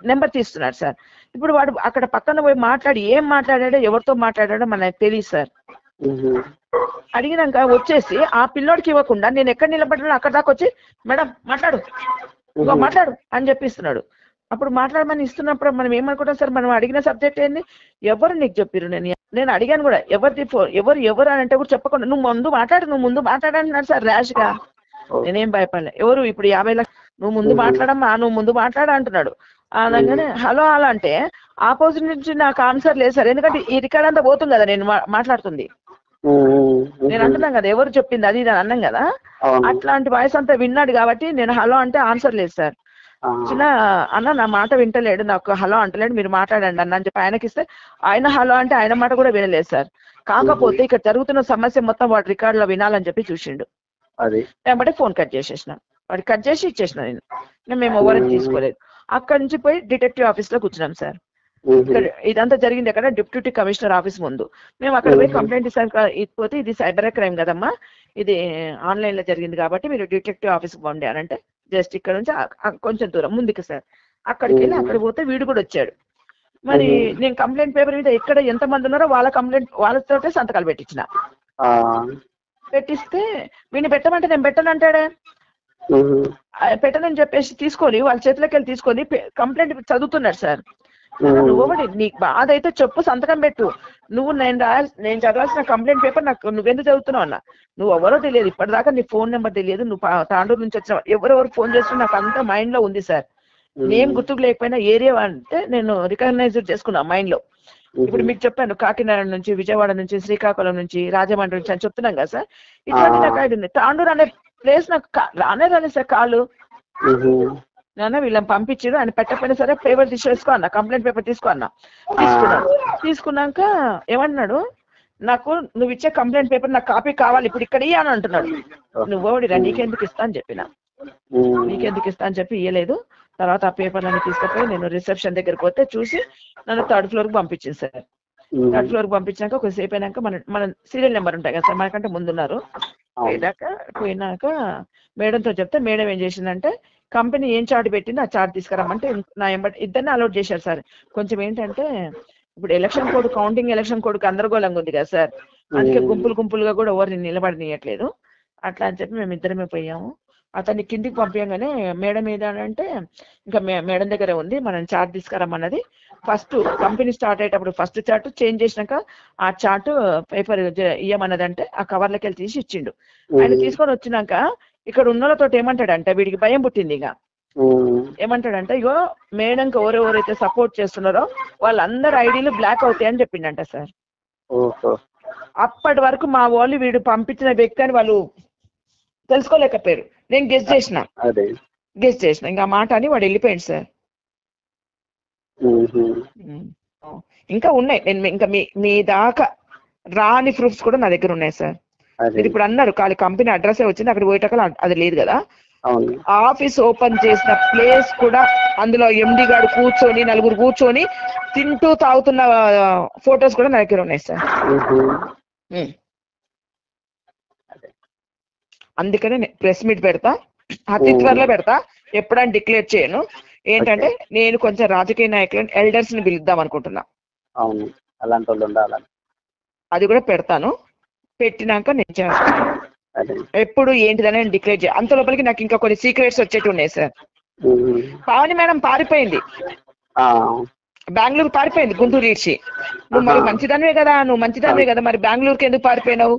S2: నెంబర్ తీస్తున్నాడు సార్. ఇప్పుడు వాడు అక్కడ పక్కన పోయి మాట్లాడి ఏం మాట్లాడాడో ఎవరితో మాట్లాడాడో మనకు తెలియదు సార్. అడిగినాక వచ్చేసి ఆ పిల్లోడికి ఇవ్వకుండా నేను ఎక్కడ నిలబడ్డానో అక్కడ దాకా వచ్చి మేడం మాట్లాడు అని చెప్పిస్తున్నాడు. అప్పుడు మాట్లాడమని ఇస్తున్నప్పుడు మనం ఏమనుకుంటాం సార్, మనం అడిగిన సబ్జెక్ట్ ఏంది, ఎవరు నీకు చెప్పిరు, నేను అడిగాను కూడా ఎవరు అని అంటే కూడా చెప్పకుండా నువ్వు ముందు మాట్లాడంటున్నాడు సార్ ర్యాష్ గా. నేనేం భయపడలే. ఎవరు ఇప్పుడు 50 లక్షలు నువ్వు ముందు మాట్లాడ అంటున్నాడు. అనగానే హలో అలా అంటే ఆపోజిట్ నుంచి నాకు ఆన్సర్ లేదు సార్, ఎందుకంటే ఈ రికార్డ్ అంతా పోతుంది కదా, నేను మాట్లాడుతుంది నేను అంటున్నాను కదా ఎవరు చెప్పింది అది అని అన్నాం కదా, అట్లాంటి వాయిస్ అంతా విన్నాడు కాబట్టి నేను హలో అంటే ఆన్సర్ లేదు సార్. చిన్న అన్న నా మాట వింటలేడు, నాకు హలో అంటలేడు, మీరు మాట్లాడండి అన్న అని చెప్పి ఆయనకి ఇస్తే ఆయన హలో అంటే ఆయన మాట కూడా వినలేదు సార్. కాకపోతే ఇక్కడ జరుగుతున్న సమస్య మొత్తం వాడు రికార్డ్ లో వినాలని చెప్పి చూసిండు. అంటే ఫోన్ కట్ చేసేసిన, వాడు కట్ చేసి ఇచ్చేసిన. నేను మేము ఎవరైనా తీసుకోలేదు. అక్కడి నుంచి పోయి డిటెక్టివ్ ఆఫీస్ లో కూర్చున్నాం సార్. ఇదంతా జరిగింది ఎక్కడ, డిప్యూటీ కమిషనర్ ఆఫీస్ ముందు. మేము అక్కడ పోయి కంప్లైంట్ ఇచ్చిపోతే ఇది సైబర్ క్రైమ్ కదమ్మా, ఇది ఆన్లైన్ లో జరిగింది కాబట్టి మీరు డిటెక్టివ్ ఆఫీస్ పోండి అని అంటే జస్ట్ ఇక్కడ నుంచి కొంచెం దూరం ముందుకు సార్. అక్కడికి వెళ్ళి అక్కడ పోతే వీడు కూడా వచ్చాడు. మరి నేను కంప్లైంట్ పేపర్ మీద ఎక్కడ ఎంత మంది ఉన్నారో వాళ్ళతో సంతకాలు పెట్టించిన. పెట్టిస్తే వీడిని పెట్టమంటే నేను పెట్టనంటాడే. పెట్టనని చెప్పేసి తీసుకొని వాళ్ళ చేతిలోకి వెళ్ళి తీసుకొని కంప్లైంట్ చదువుతున్నాడు సార్. నువ్వు ఒకటి నీకు బాధ అయితే చెప్పు, సంతకం పెట్టు. నువ్వు నేను చదవాల్సిన కంప్లైంట్ పేపర్ నాకు నువ్వెందుకు చదువుతున్నావు అన్న. నువ్వు ఎవరో తెలియదు, ఇప్పటిదాకా నీ ఫోన్ నెంబర్ తెలియదు, నువ్వు తాండూరు నుంచి వచ్చిన ఎవరెవరు ఫోన్ చేస్తున్నా నాకు అంతా మైండ్ లో ఉంది సార్. నేమ్ గుర్తుకు లేకపోయినా ఏరియా అంటే నేను రికగ్నైజ్ చేసుకున్నా మైండ్ లో. ఇప్పుడు మీకు చెప్పాను కాకినాడ నుంచి, విజయవాడ నుంచి, శ్రీకాకుళం నుంచి, రాజమండ్రి నుంచి అని చెప్తున్నాం కదా సార్. ఇటువంటి నాకు ఐడి ఉంది. తాండూరు అనే ప్లేస్ నాకు రాలేదు సార్ కాలు. నాన్న వీళ్ళని పంపించారు, ఆయన పెట్టకపోయినా సరే పేపర్ తీసేసుకో అన్న, కంప్లైంట్ పేపర్ తీసుకో అన్న. తీసుకున్నాడు. తీసుకున్నాక ఏమన్నాడు, నాకు నువ్వు ఇచ్చే కంప్లైంట్ పేపర్ నాకు కాపీ కావాలి ఇప్పుడు ఇక్కడ అని అంటున్నాడు. నువ్వు ఓడిరా నీకెందుకు ఇస్తా అని చెప్పిన, నీకెందుకు ఇస్తా అని చెప్పి ఇయ్యలేదు. తర్వాత ఆ పేపర్లన్నీ తీసుకుపోయి నేను రిసెప్షన్ దగ్గరికి పోతే చూసి నన్ను 3rd floor కి పంపించింది సార్. 3rd floor కి పంపించాక కొద్దిసేపు అయినాక మన సీరియల్ నెంబర్ ఉంటాయి కదా సార్, మనకంటే ముందున్నారు. పోయినాక మేడంతో చెప్తే మేడం ఏం చేసిందంటే కంపెనీ ఏం చార్ట్ పెట్టింది ఆ చార్ట్ తీసుకురామంటే నా ఇద్దరిని అలౌట్ చేశారు సార్. కొంచెం ఏంటంటే ఇప్పుడు election code, counting election code గందరగోళంగా ఉంది కదా సార్, అందుకే గుంపులుగా కూడా ఎవరిని నిలబడనీయట్లేదు. అట్లా అని చెప్పి మేము ఇద్దరమే పోయాము. అతన్ని కిందికి పంపించగానే మేడం ఏదంటే ఇంకా మేడం దగ్గరే ఉంది, మనం చార్ట్ తీసుకురమ్మన్నది. ఫస్ట్ కంపెనీ స్టార్ట్ అయ్యేటప్పుడు ఫస్ట్ చార్ట్ చేంజ్ చేసినాక ఆ చార్ట్ పేపర్ ఇయ్యమన్నదంటే ఆ కవర్లకి వెళ్ళి తీసి ఇచ్చిండు. ఆయన తీసుకొని వచ్చినాక ఇక్కడ ఉన్నోళ్ళతో ఏమంటాడంటే వీడికి భయం పుట్టింది. ఇక ఏమంటాడంటే ఇగో మేడంకి ఎవరెవరైతే సపోర్ట్ చేస్తున్నారో వాళ్ళందరూ ఐడీలు బ్లాక్ అవుతాయని చెప్పిండంట సార్. అప్పటి వరకు మా వాళ్ళు వీడు పంపించిన వ్యక్తి అని వాళ్ళు తెలుసుకోలేకపోయారు. నేను గెస్ట్ చేసిన ఇంకా మాట అని వాడు వెళ్ళిపోయాడు సార్. ఇంకా ఉన్నాయి, నేను ఇంకా మీ దాకా రాని ప్రూఫ్స్ కూడా నా దగ్గర ఉన్నాయి సార్. మీరు ఇప్పుడు అన్నారు ఖాళీ కంపెనీ అడ్రస్ వచ్చింది, అక్కడ పోయేటప్పుడు అది లేదు కదా. ఆఫీస్ ఓపెన్ చేసిన ప్లేస్ కూడా అందులో ఎండి గారు కూర్చొని నలుగురు కూర్చొని తింటూ తాగుతున్న ఫొటోస్ కూడా నా దగ్గర ఉన్నాయి సార్. అందుకనే ప్రెస్ మీట్ పెడతా, అతి త్వరలో పెడతా, ఎప్పుడైనా డిక్లేర్ చేయను. ఏంటంటే నేను కొంచెం రాజకీయ నాయకులను ఎల్డర్స్ ని పిలుద్దాం అనుకుంటున్నా. అది కూడా పెడతాను. పెట్టినాక నేను చేస్తాను. ఎప్పుడు ఏంటిదని డిక్లేర్ చేయ అంత లోపలికి నాకు ఇంకా కొన్ని సీక్రెట్స్ వచ్చేటి ఉన్నాయి సార్. పావని మేడం పారిపోయింది, బెంగళూరు పారిపోయింది గుంటూరు ఇచ్చి. నువ్వు మరి మంచిదానివే కదా, మరి బెంగళూరుకి ఎందుకు పారిపోయినావు?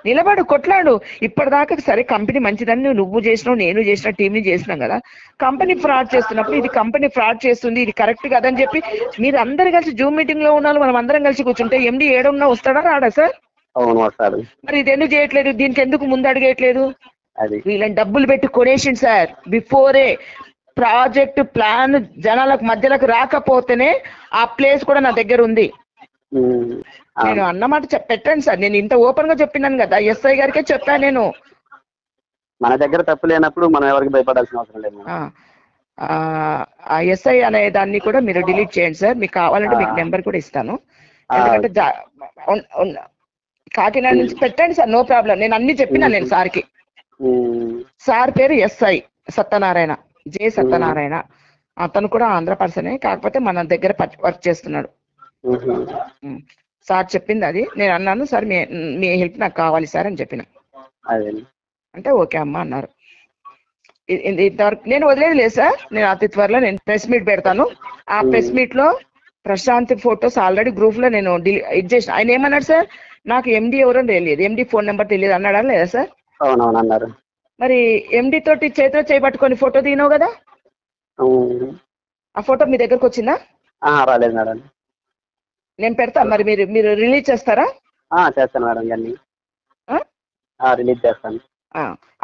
S2: నిలబడు, కొట్లాడు. ఇప్పటిదాకా సరే కంపెనీ మంచిదని నువ్వు చేసినావు, నేను చేసిన, టీంని చేసినాం కదా. కంపెనీ ఫ్రాడ్ చేస్తున్నప్పుడు ఇది కంపెనీ ఫ్రాడ్ చేస్తుంది, ఇది కరెక్ట్ కదని చెప్పి మీరు అందరు కలిసి జూమ్ మీటింగ్ లో ఉన్నారు, మనం అందరం కలిసి కూర్చుంటే ఎండి ఏడున్నా వస్తాడా రాడా సార్? మరి ఇది ఎందుకు చేయట్లేదు, దీనికి ఎందుకు ముందు అడిగేయట్లేదు? వీళ్ళని డబ్బులు పెట్టి కొనేసింది సార్. బిఫోరే ప్రాజెక్ట్ ప్లాన్ జనాలకు మధ్యలోకి రాకపోతేనే ఆ ప్లేస్ కూడా నా దగ్గర ఉంది. నేను అన్నమాట పెట్టండి సార్. నేను ఇంత ఓపెన్ గా చెప్పినాను కదా, ఎస్ఐ గారికే చెప్పాను నేను.
S3: మన దగ్గర తప్పు లేనప్పుడు మనం ఎవరికి భయపడాల్సిన అవసరం లేదు.
S2: ఆ ఎస్ఐ అనే దాన్ని కూడా మీరు డిలీట్ చేయండి సార్. మీకు కావాలంటే మీకు నెంబర్ కూడా ఇస్తాను. ఎందుకంటే కాకినాడ నుంచి పెట్టండి సార్, నో ప్రాబ్లం. నేను అన్ని చెప్పినా నేను సార్కి. సార్ పేరు ఎస్ఐ సత్యనారాయణ, జే సత్యనారాయణ. అతను కూడా ఆంధ్ర పర్సనే, కాకపోతే మన దగ్గర వర్క్ చేస్తున్నాడు. సార్ చెప్పింది అది. నేను అన్నాను సార్ మీ హెల్ప్ నాకు కావాలి సార్ అని చెప్పిన. అంటే ఓకే అమ్మా అన్నారు. ఇంతవరకు నేను వదిలేదు లేదు సార్. నేను అతి త్వరలో నేను ప్రెస్ మీట్ పెడతాను. ఆ ప్రెస్ మీట్ లో ప్రశాంత్ ఫొటోస్ ఆల్రెడీ గ్రూప్ లో నేను ఇది చేసిన. ఆయన ఏమన్నాడు సార్, నాకు ఎండి ఎవరో తెలియదు, ఎండి ఫోన్ నెంబర్ తెలియదు అన్నాడా లేదా సార్?
S3: అవునవును అన్నారు.
S2: మరి ఎండి తోటి చేతిలో చేయబట్టుకొని ఫోటో దిగినావు కదా, ఆ ఫోటో మీ దగ్గరకు వచ్చిందా?
S3: రాలేదు మేడం.
S2: నేను పెడతాను, మరి మీరు రిలీజ్ చేస్తారా?
S3: చేస్తాను మేడం, రిలీజ్ చేస్తాను.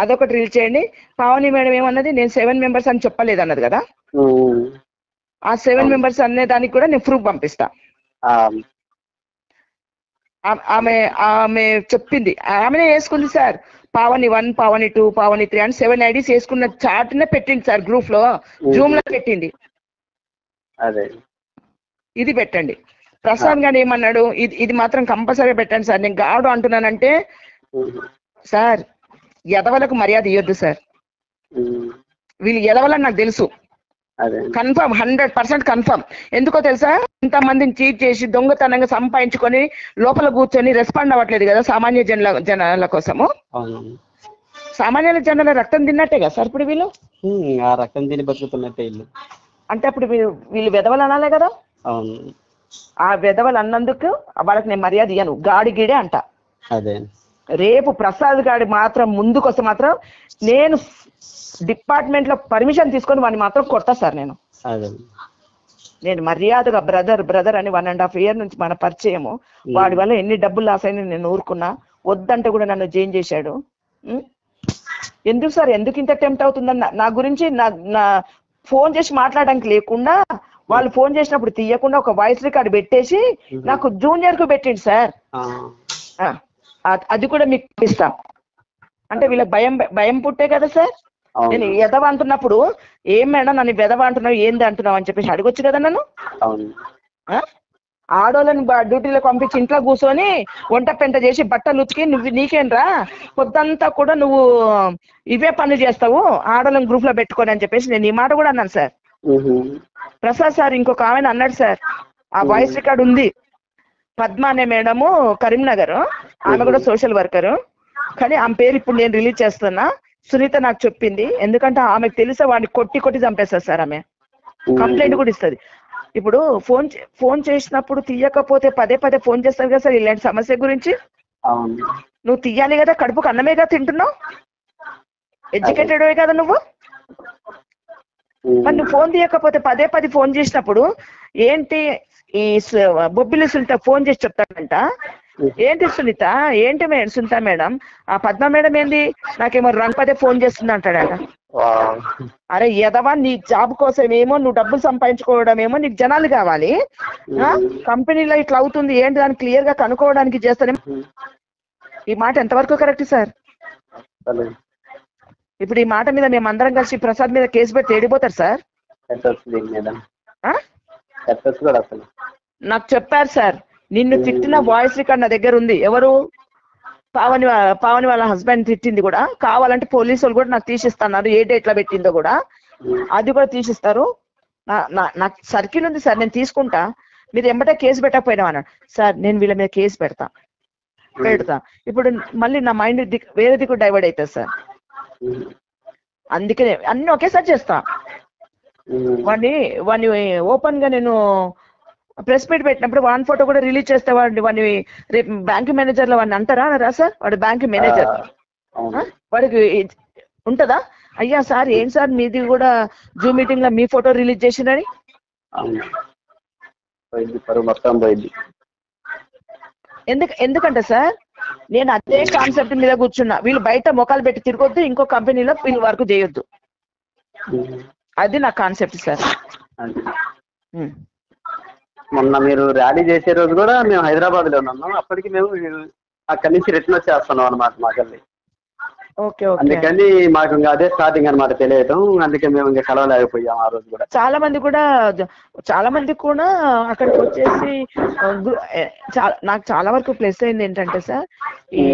S2: అదొకటి రిలీజ్ చేయండి. పావని మేడం ఏమన్నది, నేను 7 members అని చెప్పలేదు అన్నది కదా. ఆ 7 members అనే దానికి కూడా నేను ప్రూఫ్ పంపిస్తా. ఆమె చెప్పింది, ఆమెనే వేసుకుంది సార్. పావని 1, పావని 2, పావని 3 అని 7 IDs వేసుకున్న చార్ట్ నే పెట్టింది సార్ గ్రూప్ లో, జూమ్ లో పెట్టింది. ఇది పెట్టండి. ప్రసాద్ గారు ఏమన్నాడు, ఇది మాత్రం కంపల్సరీ పెట్టండి సార్. నేను గాడు అంటున్నానంటే సార్ ఎదవలకు మర్యాద ఇవ్వద్దు సార్. వీళ్ళు ఎదవలని నాకు తెలుసు, కన్ఫర్మ్, 100% కన్ఫర్మ్. ఎందుకో తెలుసా, ఇంతమందిని చీట్ చేసి దొంగతనంగా సంపాదించుకొని లోపల కూర్చొని రెస్పాండ్ అవ్వట్లేదు కదా సామాన్య జనాల కోసము. సామాన్యుల జనాల రక్తం తిన్నట్టే కదా సార్ ఇప్పుడు వీళ్ళు.
S3: ఆ రక్తం తిని బతుకుతున్నట్టే ఇల్లు.
S2: అంటే అప్పుడు వీళ్ళు వెధవలు అనాలే కదా.
S3: అవును.
S2: ఆ వెధవలు అన్నందుకు వాళ్ళకి నేను మర్యాద ఇయ్యను, గాడి గీడే అంట.
S3: అదే
S2: రేపు ప్రసాద్ గాడి మాత్రం ముందుకొస్తే మాత్రం నేను డిపార్ట్మెంట్ లో పర్మిషన్ తీసుకొని వాడిని మాత్రం కొడతా సార్. నేను మర్యాదగా బ్రదర్ అని 1.5 year నుంచి మన పరిచయము. వాడి వల్ల ఎన్ని డబ్బులు లాస్ అయినా నేను ఊరుకున్నా. వద్దంటే కూడా నన్ను జైన్ చేశాడు. ఎందుకు సార్, ఎందుకు ఇంత టెంప్ట్ అవుతుందని నా గురించి నా ఫోన్ చేసి మాట్లాడడానికి లేకుండా, వాళ్ళు ఫోన్ చేసినప్పుడు తీయకుండా ఒక వాయిస్ రికార్డ్ పెట్టేసి నాకు జూనియర్ కు పెట్టిండు సార్. అది కూడా మీకు ఇస్తాం. అంటే వీళ్ళకి భయం పుట్టే కదా సార్. నేను ఎదవ అంటున్నప్పుడు ఏం మేడం నన్ను వెదవ అంటున్నావు, ఏంది అంటున్నావు అని చెప్పేసి అడగొచ్చు కదా నన్ను. ఆడోళ్ళని డ్యూటీలో పంపించి ఇంట్లో కూర్చొని వంట పెంట చేసి బట్టలు ఉతికి నీకేంరా పొద్దంతా కూడా నువ్వు ఇవే పనులు చేస్తావు ఆడోళ్ళని గ్రూప్ లో పెట్టుకొని అని చెప్పేసి నేను ఈ మాట కూడా అన్నాను సార్. ప్రసాద్ సార్ ఇంకొక ఆమెను అన్నాడు సార్, ఆ వాయిస్ రికార్డ్ ఉంది. పద్మ అనే మేడము, కరీంనగర్, ఆమె కూడా సోషల్ వర్కరు. కానీ ఆమె పేరు ఇప్పుడు నేను రిలీజ్ చేస్తున్నా. సునీత నాకు చెప్పింది, ఎందుకంటే ఆమెకు తెలిసే వాడిని కొట్టి చంపేస్తారు సార్. ఆమె కంప్లైంట్ కూడా ఇస్తుంది. ఇప్పుడు ఫోన్ చేసినప్పుడు తీయకపోతే పదే ఫోన్ చేస్తారు కదా సార్ ఇలాంటి సమస్య గురించి. నువ్వు తీయాలి కదా, కడుపుకు అన్నమేగా తింటున్నావు, ఎడ్యుకేటెడ్ కదా నువ్వు. మరి నువ్వు ఫోన్ తీయకపోతే పదే ఫోన్ చేసినప్పుడు ఏంటి, ఈ బొబ్బిలి సునీత ఫోన్ చేసి చెప్తాడంట, ఏంటి సునీత, ఏంటి సునీత మేడం, ఆ పద్మ మేడం ఏంది నాకేమో పదే ఫోన్ చేస్తుంది అంటాడట. అరే ఎదవా, నీ జాబ్ కోసం ఏమో నువ్వు డబ్బులు సంపాదించుకోవడం ఏమో నీకు జనాలు కావాలి, కంపెనీలో ఇట్లా అవుతుంది ఏంటి దాన్ని క్లియర్ గా కనుక్కోవడానికి చేస్తానే. ఈ మాట ఎంతవరకు కరెక్ట్ సార్? ఇప్పుడు ఈ మాట మీద మేము అందరం కలిసి ప్రసాద్ మీద కేసు పెట్టి ఏడిపోతారు సార్. నాకు చెప్పారు సార్, నిన్ను తిట్టిన వాయిస్ రికార్డ్ నా దగ్గర ఉంది. ఎవరు? పావని వాళ్ళ హస్బెండ్ తిట్టింది కూడా. కావాలంటే పోలీసు వాళ్ళు కూడా నాకు తీసిస్తున్నారు, ఏ డేట్ లో పెట్టిందో కూడా అది కూడా తీసిస్తారు. నాకు సర్కిల్ ఉంది సార్, నేను తీసుకుంటా, మీరు ఎంబటే కేసు పెట్టకపోయినా అన్నాడు. సార్ నేను వీళ్ళ మీద కేసు పెడతా. ఇప్పుడు మళ్ళీ నా మైండ్ వేరే దిక్కు డైవర్ట్ అవుతుంది సార్. అందుకనే అన్ని ఒకేసారి చేస్తా. వాడిని ఓపెన్ గా నేను ప్రెస్ మీట్ పెట్టినప్పుడు వాన్ ఫోటో కూడా రిలీజ్ చేస్తే వాడిని రేపు బ్యాంక్ మేనేజర్ లో వాడిని అంటారా రా సార్? వాడు బ్యాంక్ మేనేజర్, వాడికి ఉంటదా అయ్యా సార్ ఏం సార్ మీది కూడా జూమ్ మీటింగ్ లో మీ ఫోటో రిలీజ్ చేసిందని? ఎందుకంటే సార్ నేను అదే కాన్సెప్ట్ మీద కూర్చున్నా. వీళ్ళు బయట మొఖాలు పెట్టి తిరగొద్దు, ఇంకో కంపెనీలో వీళ్ళు వర్క్ చేయొద్దు, అది నా కాన్సెప్ట్ సార్.
S3: మొన్న మీరు ర్యాలీ చేసే రోజు కూడా మేము హైదరాబాద్ లో ఉన్నాం. అప్పటికి మేము అక్కడి నుంచి రిటర్న్ వచ్చేస్తున్నాం అనమాట మాకెళ్ళి. అందుకని మాకు ఇంకా అదే స్టార్టింగ్ అనమాట తెలియటం. అందుకే మేము ఇంకా కలవలేకపోయాం ఆ రోజు కూడా.
S2: చాలా మంది కూడా అక్కడికి వచ్చేసి నాకు చాలా వరకు ప్లస్ అయింది ఏంటంటే సార్, ఈ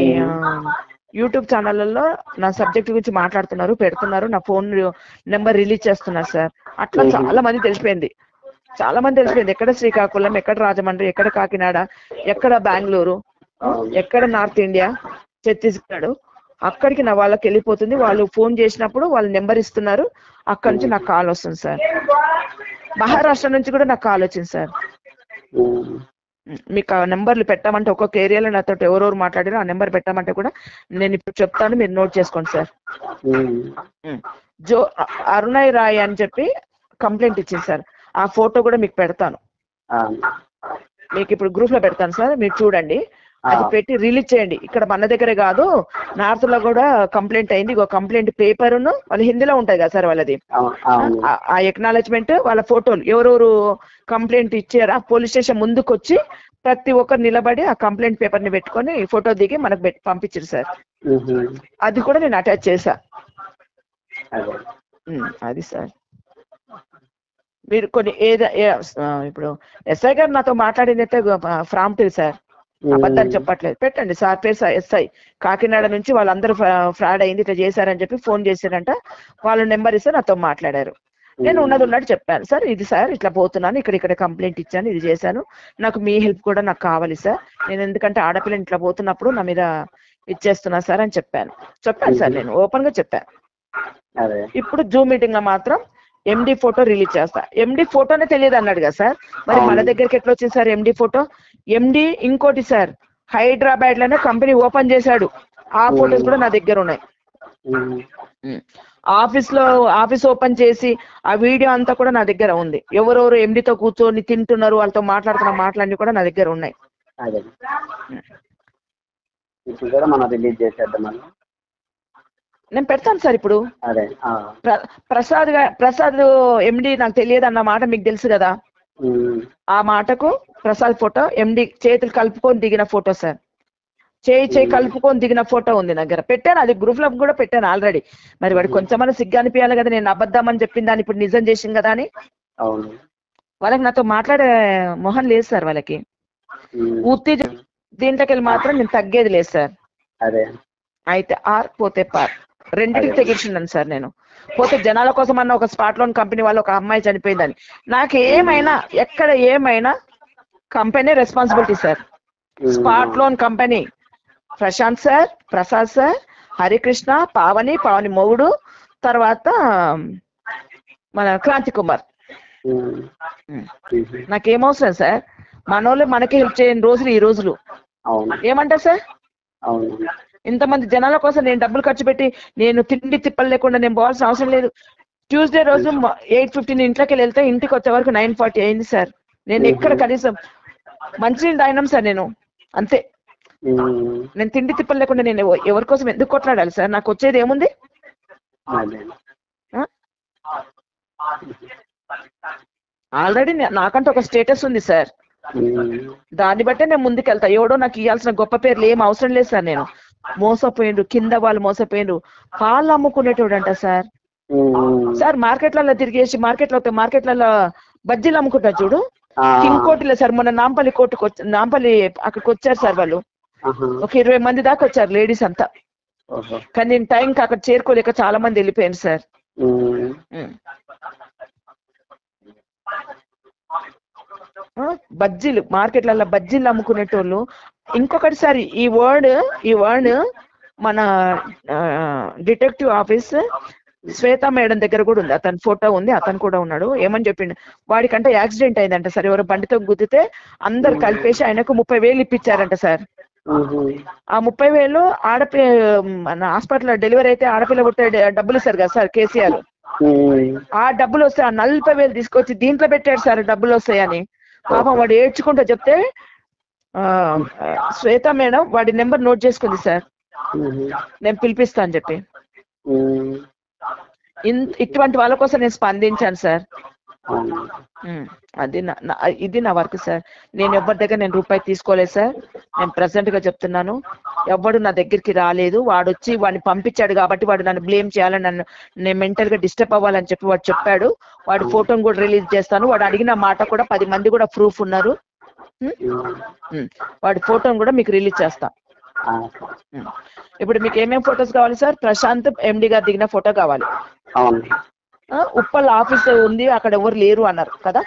S2: యూట్యూబ్ ఛానళ్లలో నా సబ్జెక్ట్ గురించి మాట్లాడుతున్నారు, పెడుతున్నారు, నా ఫోన్ నెంబర్ రిలీజ్ చేస్తున్నారు సార్. అట్లా చాలా మంది తెలిసిపోయింది. ఎక్కడ శ్రీకాకుళం, ఎక్కడ రాజమండ్రి, ఎక్కడ కాకినాడ, ఎక్కడ బెంగళూరు, ఎక్కడ నార్త్ ఇండియా, ఛత్తీస్గఢ్, అక్కడికి నా వాళ్ళకి వెళ్ళిపోతుంది. వాళ్ళు ఫోన్ చేసినప్పుడు వాళ్ళు నెంబర్ ఇస్తున్నారు, అక్కడి నుంచి నాకు కాల్ వస్తుంది సార్. మహారాష్ట్ర నుంచి కూడా నాకు కాల్ వచ్చింది సార్. మీకు ఆ నెంబర్లు పెట్టామంటే ఒక్కొక్క ఏరియాలో నాతో ఎవరెవరు మాట్లాడారో ఆ నెంబర్ పెట్టామంటే కూడా నేను ఇప్పుడు చెప్తాను, మీరు నోట్ చేసుకోండి సార్. అరుణయ్ రాయ్ అని చెప్పి కంప్లైంట్ ఇచ్చింది సార్. ఆ ఫోటో కూడా మీకు పెడతాను, మీకు ఇప్పుడు గ్రూప్ లో పెడతాను సార్, మీరు చూడండి. అది పెట్టి రిలీజ్ చేయండి. ఇక్కడ మన దగ్గరే కాదు, నార్త్ లో కూడా కంప్లైంట్ అయింది. ఒక కంప్లైంట్ పేపర్ను వాళ్ళు హిందీలో ఉంటాయి కదా సార్ వాళ్ళది, ఆ ఎక్నాలెడ్జ్మెంట్, వాళ్ళ ఫోటోలు ఎవరెవరు కంప్లైంట్ ఇచ్చారా పోలీస్ స్టేషన్ ముందుకు వచ్చి ప్రతి ఒక్కరు నిలబడి ఆ కంప్లైంట్ పేపర్ ని పెట్టుకొని ఫోటో దిగి మనకు పంపించారు సార్. అది కూడా నేను అటాచ్ చేశా. అది సార్ మీరు కొన్ని ఇప్పుడు ఎస్ఐ గారు నాతో మాట్లాడింది అయితే ఫ్రాంప్ట్ సార్, అబద్ధాలు చెప్పట్లేదు. పెట్టండి సార్ పేరు ఎస్ఐ, కాకినాడ నుంచి వాళ్ళందరూ ఫ్రాడ్ అయింది ఇట్లా చేశారని చెప్పి ఫోన్ చేశారంట. వాళ్ళ నెంబర్ ఇస్తే నాతో మాట్లాడారు. నేను ఉన్నట్టు చెప్పాను సార్, ఇది సార్ ఇట్లా పోతున్నాను, ఇక్కడ కంప్లైంట్ ఇచ్చాను, ఇది చేశాను, నాకు మీ హెల్ప్ కూడా నాకు కావాలి సార్. నేను ఎందుకంటే ఆడపిల్లని ఇట్లా పోతున్నప్పుడు నా మీద ఇచ్చేస్తున్నా సార్ అని చెప్పాను సార్, నేను ఓపెన్ గా చెప్పాను.
S3: అదే
S2: ఇప్పుడు జూమ్ మీటింగ్ లో మాత్రం ఎండి ఫోటో రిలీజ్ చేస్తా. ఎండి ఫోటోనే తెలియదు అన్నాడు కదా సార్, మరి మన దగ్గరికి ఎట్లా వచ్చింది సార్ ఎండి ఫోటో? ఎండి ఇంకోటి సార్, హైదరాబాద్ లోనే కంపెనీ ఓపెన్ చేశాడు, ఆ ఫోటోస్ కూడా నా దగ్గర ఉన్నాయి. ఆఫీస్ ఓపెన్ చేసి ఆ వీడియో అంతా కూడా నా దగ్గర ఉంది. ఎవరెవరు ఎండితో కూర్చొని తింటున్నారు, వాళ్ళతో మాట్లాడుతున్న మాటలన్నీ కూడా నా దగ్గర ఉన్నాయి.
S3: అదే ఇప్పుడు కూడా మనం రిలీజ్ చేసేద్దాం.
S2: నేను పెడతాను సార్. ఇప్పుడు
S3: అదే
S2: ప్రసాద్ ఎండి నాకు తెలియదు అన్న మాట మీకు తెలుసు కదా, ఆ మాటకు ప్రసాద్ ఫోటో ఎండి చేతులు కలుపుకొని దిగిన ఫోటో సార్, చేయి కలుపుకొని దిగిన ఫోటో ఉంది నా దగ్గర. పెట్టాను, అది గ్రూప్ లో కూడా పెట్టాను ఆల్రెడీ. మరి వాడు కొంచెమన్నా సిగ్గు అనిపించాలి కదా, నేను అబద్ధమని చెప్పింది దాన్ని ఇప్పుడు నిజం చేసింది కదా అని. వాళ్ళకి నాతో మాట్లాడే మొహం లేదు సార్ వాళ్ళకి. ఉత్తి దీంట్లోకి వెళ్ళి మాత్రం నేను తగ్గేది లేదు సార్. అయితే ఆర్ పోతే పార్ రెండింటికి తెగించున్నాను సార్ నేను. పోతే జనాల కోసం అన్న ఒక స్పాట్ లోన్ కంపెనీ వాళ్ళు ఒక అమ్మాయి చనిపోయిందని, నాకు ఏమైనా ఎక్కడ ఏమైనా company responsibility sir. Spot loan company Prashant sir, Prasad sir, Harikrishna, Pavani మొగుడు, తర్వాత మన క్రాంతి కుమార్. నాకేమవసరం సార్, మనోళ్ళు మనకి హెల్ప్ చేయని రోజులు ఈ రోజులు. ఏమంటారు సార్? ఇంతమంది జనాల కోసం నేను డబ్బులు ఖర్చు పెట్టి నేను తిండి తిప్పలు లేకుండా నేను పోవాల్సిన అవసరం లేదు. ట్యూస్డే రోజు 8:15 ఇంట్లోకి వెళ్తే ఇంటికి వచ్చే వరకు 9:40 అయింది సార్. నేను ఎక్కడ కనీసం మంచినీళ్ళు తాగినాం సార్ నేను, అంతే. నేను తిండి తిప్పలు లేకుండా నేను ఎవరి కోసం ఎందుకు కొట్లాడాలి సార్? నాకు వచ్చేది ఏముంది? ఆల్రెడీ నాకంటే ఒక స్టేటస్ ఉంది సార్, దాన్ని బట్టే నేను ముందుకెళ్తా. ఎవడో నాకు ఇవ్వాల్సిన గొప్ప పేర్లు ఏం అవసరం లేదు సార్. నేను మోసపోయిండ్రు, కింద వాళ్ళు మోసపోయిండ్రు. పాలు అమ్ముకునేటోడు అంట సార్. మార్కెట్లలో తిరిగేసి మార్కెట్లలో బజ్జీలు అమ్ముకుంటారు చూడు, ఇంకోటిలే సార్. మొన్న నాంపల్లి అక్కడికి వచ్చారు సార్ వాళ్ళు, ఒక 20 మంది దాకా వచ్చారు లేడీస్ అంతా. కానీ నేను టైంకి అక్కడ చేరుకోలేక చాలా మంది వెళ్ళిపోయాను సార్. బజ్జీలు మార్కెట్లలో బజ్జీలు అమ్ముకునేటోళ్ళు. ఇంకొకటి సార్, ఈ వర్డ్ మన డిటెక్టివ్ ఆఫీస్ శ్వేత మేడం దగ్గర కూడా ఉంది, అతని ఫోటో ఉంది, అతను కూడా ఉన్నాడు. ఏమని చెప్పిండు, వాడికంటే యాక్సిడెంట్ అయిందంట సార్, ఎవరో బండితో గుద్దితే అందరు కలిపేసి ఆయనకు 30,000 ఇప్పించారంట సార్. ఆ 30,000 మన హాస్పిటల్ డెలివరీ అయితే ఆడపిల్ల పుట్టే డబ్బులు ఇస్తారు కదా సార్ కేసీఆర్, ఆ డబ్బులు వస్తాయి. ఆ 40,000 తీసుకొచ్చి దీంట్లో పెట్టాడు సార్ డబ్బులు వస్తాయని. పాపం వాడు ఏడ్చుకుంటూ చెప్తే శ్వేత మేడం వాడి నెంబర్ నోట్ చేసుకుంది సార్, నేను పిలిపిస్తా అని చెప్పి. ఇటువంటి వాళ్ళ కోసం నేను స్పందించాను సార్. ఇది నా వర్క్ సార్. నేను ఎవరి దగ్గర నేను రూపాయి తీసుకోలేదు సార్. నేను ప్రెసెంట్ గా చెప్తున్నాను, ఎవడు నా దగ్గరికి రాలేదు. వాడు వచ్చి వాడిని పంపించాడు కాబట్టి వాడు నన్ను బ్లేమ్ చేయాలని, నన్ను నేను మెంటల్ గా డిస్టర్బ్ అవ్వాలని చెప్పి వాడు చెప్పాడు. వాడి ఫోటోని కూడా రిలీజ్ చేస్తాను. వాడు అడిగిన మాట కూడా 10 మంది కూడా ప్రూఫ్ ఉన్నారు. వాడి ఫోటోని కూడా మీకు రిలీజ్ చేస్తా. ఇప్పుడు మీకు ఏమేమి ఫొటోస్ కావాలి సార్? ప్రశాంత్ ఎండి గారు దిగిన ఫోటో కావాలి. ఉప్పల్ ఆఫీస్ ఉంది, అక్కడ ఎవరు లేరు అన్నారు కదా,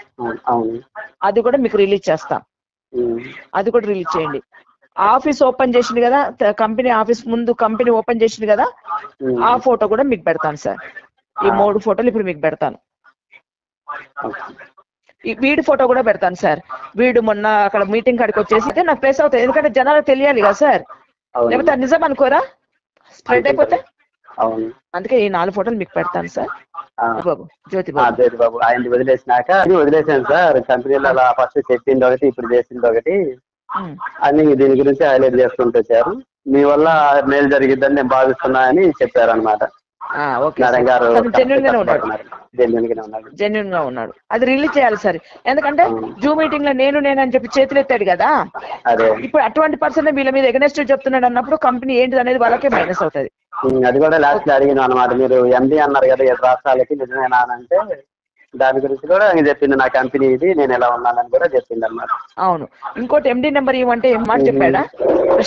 S2: అది కూడా మీకు రిలీజ్ చేస్తా. అది కూడా రిలీజ్ చేయండి. ఆఫీస్ ఓపెన్ చేసింది కదా, కంపెనీ ఆఫీస్ ముందు కంపెనీ ఓపెన్ చేసింది కదా, ఆ ఫోటో కూడా మీకు పెడతాను సార్. ఈ 3 ఫోటోలు ఇప్పుడు మీకు పెడతాను. వీడి ఫోటో కూడా పెడతాను సార్. వీడు మొన్న అక్కడ మీటింగ్ కాడికి వచ్చేసి నాకు ప్లేస్ అవుతుంది, ఎందుకంటే జనాలకు తెలియాలి కదా సార్, లేకపోతే నిజం అనుకోరా స్ప్రెడ్ అయిపోతే. అందుకే ఈ 4 ఫోటోలు మీకు పెడతాను సార్. బాబు జ్యోతి
S3: బాబు ఆయన వదిలేసాను సార్. కంపెనీలో అలా ఫస్ట్ చెప్పింది ఒకటి, ఇప్పుడు చేసింది ఒకటి అని దీని గురించి హైలైట్ చేసుకుంటూ వచ్చారు. మీ వల్ల మేలు జరిగిద్దని నేను భావిస్తున్నా అని చెప్పారు అనమాట.
S2: జెన్యున్ గా ఉన్నాడు. అది రిలీజ్ చేయాలి సార్. ఎందుకంటే జూమ్ మీటింగ్ లో నేను అని చెప్పి చేతులు ఎత్తాడు కదా, ఇప్పుడు అటువంటి పర్సన్ వీళ్ళ మీద ఎగనెస్ట్ చెప్తున్నాడు అన్నప్పుడు కంపెనీ ఏంటిది అనేది వాళ్ళకే మైనస్ అవుతుంది.
S3: అది కూడా లాస్ట్ లో అడిగిన అనమాట. మీరు ఎండి అన్నారు కదా 7 రాష్ట్రాలకి, నిజమేనా అని అంటే దాని గురించి కూడా చెప్పింది. నా కంపెనీ ఇది, నేను ఎలా ఉన్నానని కూడా చెప్పింది అనమాట.
S2: అవును. ఇంకోటి ఎండి నెంబర్ ఇవ్వమంటే ఏం మాట చెప్పాడా?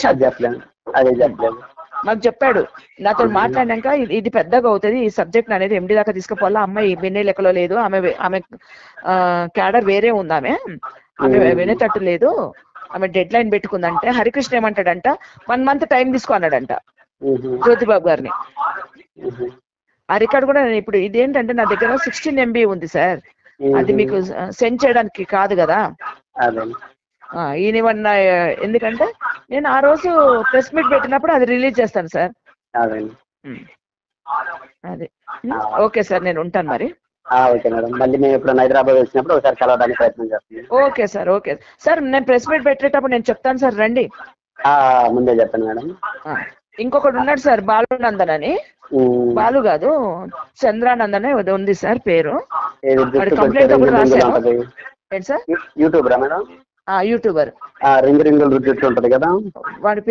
S3: చెప్పలేదు, అదే చెప్పలేదు.
S2: మాకు చెప్పాడు. నాతో మాట్లాడినాక ఇది పెద్దగా అవుతుంది, ఈ సబ్జెక్ట్ అనేది ఎండి దాకా తీసుకుపోవాలా. అమ్మాయి వినే లెక్కలో లేదు, ఆమె క్యాడర్ వేరే ఉంది, ఆమె వినేటట్టు లేదు. ఆమె డెడ్ లైన్ పెట్టుకుందంటే హరికృష్ణ ఏమంటాడంట 1 month టైం తీసుకో అన్నాడంట జ్యోతిబాబు గారిని. ఆ రికార్డు కూడా నేను ఇప్పుడు ఇదేంటంటే నా దగ్గర 16 MB ఉంది సార్, అది మీకు సెండ్ చేయడానికి కాదు కదా. ఈయన ఎందుకంటే నేను ఆ రోజు ప్రెస్ మీట్ పెట్టినప్పుడు అది రిలీజ్ చేస్తాను సార్. అదే ఓకే సార్, నేను ఉంటాను మరి.
S3: ఓకే మేడం, మళ్ళీ మేము ఎప్పుడైనా హైదరాబాద్ వచ్చినప్పుడు ఒకసారి కలవడానికి ప్రయత్నం చేస్తాం.
S2: Okay sir, okay sir. నేను ప్రెస్ మీట్ పెట్టేటప్పుడు నేను చెప్తాను సార్, రండి.
S3: ముందే చెప్పండి మేడం.
S2: ఇంకొకటి ఉన్నాడు సార్, బాలునందన్ అని. బాలు కాదు, చంద్రానందన్ అని ఉంది సార్ పేరు. కంప్లైంట్ ఒకటి రాశారు. ఏంటి సార్?
S3: యూట్యూబరా మేడం?
S2: యూట్యూబర్.
S3: ఉంటది కదా,
S2: వాడి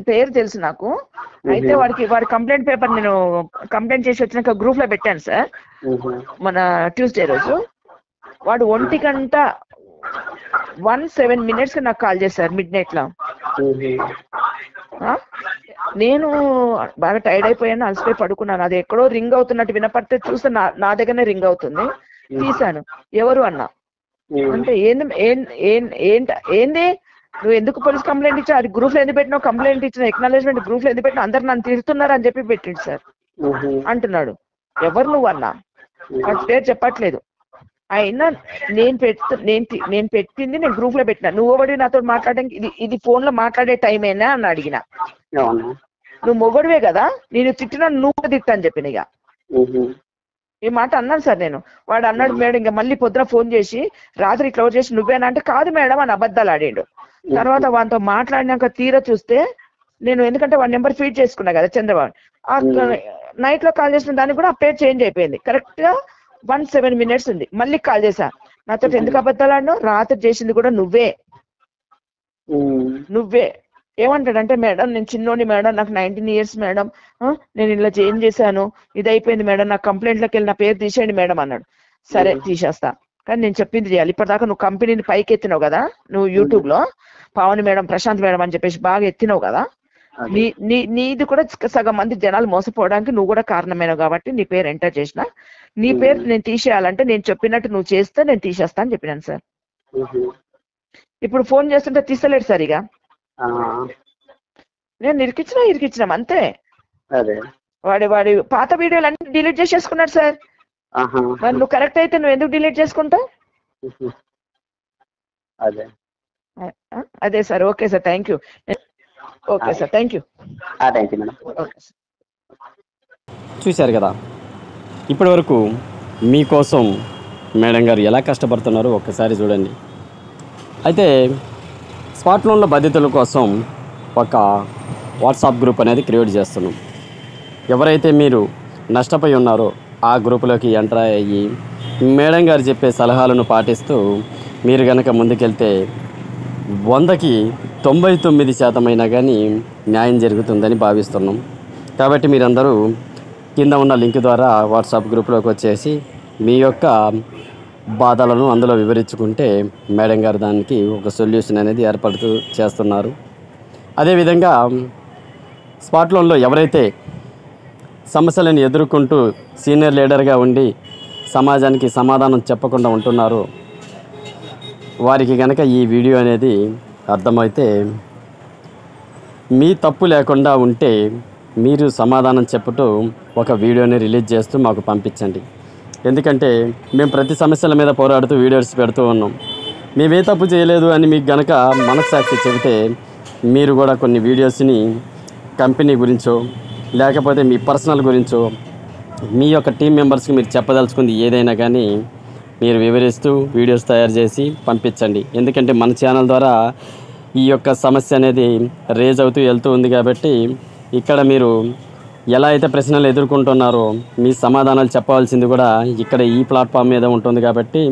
S2: పేరు తెలుసు నాకు. అయితే వాడి కంప్లైంట్ పేపర్ నేను కంప్లైంట్ చేసి వచ్చినాక గ్రూప్ లో పెట్టాను సార్ మన ట్యూస్డే రోజు. వాడు 1:17 నాకు కాల్ చేశారు మిడ్-నైట్ లో. నేను బాగా టైర్డ్ అయిపోయాను, అలసిపోయి పడుకున్నాను. అది ఎక్కడో రింగ్ అవుతున్నట్టు వినపడితే చూస్తే నా దగ్గరనే రింగ్ అవుతుంది. తీశాను, ఎవరు అన్నా అంటే ఏంది నువ్వు ఎందుకు పోలీస్ కంప్లైంట్ ఇచ్చా, అది గ్రూప్ లో ఎందుకు పెట్టినావు, కంప్లైంట్ ఇచ్చిన ఎక్నాలజ్మెంట్ గ్రూప్ లో ఎందుకు పెట్టినా, అందరు నన్ను తిడుతున్నారు అని చెప్పి పెట్టిండు సార్ అంటున్నాడు. ఎవరు నువ్వు అన్నా, వాడి పేరు చెప్పట్లేదు. అయినా నేను పెట్టింది నేను గ్రూప్ లో పెట్టినా. నువ్వు ఒకటి నాతో మాట్లాడడానికి ఇది ఫోన్ లో మాట్లాడే టైమేనా అని అడిగిన. నువ్వు మొగడివే కదా, నేను తిట్టినా నువ్వు తిట్టా అని చెప్పిన. ఇక ఈ మాట అన్నాను సార్ నేను. వాడు అన్నాడు మేడం ఇంకా మళ్ళీ పొద్దున ఫోన్ చేసి రాత్రి క్లోజ్ చేసి నువ్వేనా అంటే కాదు మేడం అని అబద్ధాలు ఆడిండు. తర్వాత వాడితో మాట్లాడినాక తీరా చూస్తే నేను ఎందుకంటే వాడి నెంబర్ ఫీడ్ చేసుకున్నా కదా చంద్రబాబు, నైట్ లో కాల్ చేసిన దానికి కూడా ఆ పేరు చేంజ్ అయిపోయింది. కరెక్ట్ గా 1:07 ఉంది. మళ్ళీ కాల్ చేశా, నాతో ఎందుకు అబద్ధాలు ఆడినావు, రాత్రి చేసింది కూడా నువ్వే. ఏమంటాడంటే మేడం నేను చిన్నోని మేడం, నాకు 19 years మేడం, నేను ఇలా చేంజ్ చేశాను, ఇది అయిపోయింది మేడం, నా కంప్లైంట్లోకి వెళ్ళి నా పేరు తీసేయండి మేడం అన్నాడు. సరే తీసేస్తా, కానీ నేను చెప్పింది చేయాలి. ఇప్పటిదాకా నువ్వు కంపెనీని పైకి ఎత్తినావు కదా, నువ్వు యూట్యూబ్ లో పావని మేడం, ప్రశాంత్ మేడం అని చెప్పేసి బాగా ఎత్తినావు కదా, నీది కూడా సగం మంది జనాలు మోసపోవడానికి నువ్వు కూడా కారణమైనవు కాబట్టి నీ పేరు ఎంటర్ చేసిన. నీ పేరు నేను తీసేయాలంటే నేను చెప్పినట్టు నువ్వు చేస్తే నేను తీసేస్తా అని చెప్పినాను సార్. ఇప్పుడు ఫోన్ చేస్తుంటే తీసలేడు సార్. ఇక నేను ఇరికిచ్చినాం అంతే. వాడి పాత వీడియోలు అన్ని డిలీట్ చేసేసుకున్నాడు సార్. మరి నువ్వు కరెక్ట్ అయితే నువ్వు ఎందుకు డిలీట్ చేసుకుంటావు? అదే sir. Okay sir, thank you. Okay sir, thank you. Okay sir.
S4: చూశారు కదా, ఇప్పటి వరకు మీకోసం మేడం గారు ఎలా కష్టపడుతున్నారో ఒక్కసారి చూడండి. అయితే స్పాట్ లోన్ల బాధితుల కోసం ఒక వాట్సాప్ గ్రూప్ అనేది క్రియేట్ చేస్తున్నాం. ఎవరైతే మీరు నష్టపోయి ఉన్నారో ఆ గ్రూపులోకి ఎంటర్ అయ్యి మేడం గారు చెప్పే సలహాలను పాటిస్తూ మీరు కనుక ముందుకెళ్తే 100కి 99% అయినా కానీ న్యాయం జరుగుతుందని భావిస్తున్నాం. కాబట్టి మీరందరూ కింద ఉన్న లింక్ ద్వారా వాట్సాప్ గ్రూప్లోకి వచ్చేసి మీ యొక్క బాధలను అందులో వివరించుకుంటే మేడం గారు దానికి ఒక సొల్యూషన్ అనేది ఏర్పడుతూ చేస్తున్నారు. అదేవిధంగా స్పాట్ లోన్లో ఎవరైతే సమస్యలను ఎదుర్కొంటూ సీనియర్ లీడర్గా ఉండి సమాజానికి సమాధానం చెప్పకుండా ఉంటున్నారో వారికి కనుక ఈ వీడియో అనేది అర్థమైతే మీ తప్పు లేకుండా ఉంటే మీరు సమాధానం చెప్పుతూ ఒక వీడియోని రిలీజ్ చేస్తూ మాకు పంపించండి. ఎందుకంటే మేము ప్రతి సమస్యల మీద పోరాడుతూ వీడియోస్ పెడుతూ ఉన్నాం. మేమే తప్పు చేయలేదు అని మీకు గనక మనస్సాక్షి చెబితే మీరు కూడా కొన్ని వీడియోస్ని కంపెనీ గురించో లేకపోతే మీ పర్సనల్ గురించో మీ యొక్క టీం మెంబర్స్కి మీరు చెప్పదలుచుకుంది ఏదైనా కానీ మీరు వివరిస్తూ వీడియోస్ తయారు చేసి పంపించండి. ఎందుకంటే మన ఛానల్ ద్వారా ఈ యొక్క సమస్య అనేది రేజ్ అవుతూ వెళ్తూ ఉంది కాబట్టి ఇక్కడ మీరు ఎలా అయితే ప్రశ్నలు ఎదుర్కొంటున్నారో మీ సమాధానాలు చెప్పవలసింది కూడా ఇక్కడ ఈ ప్లాట్ఫామ్ మీద ఉంటుంది. కాబట్టి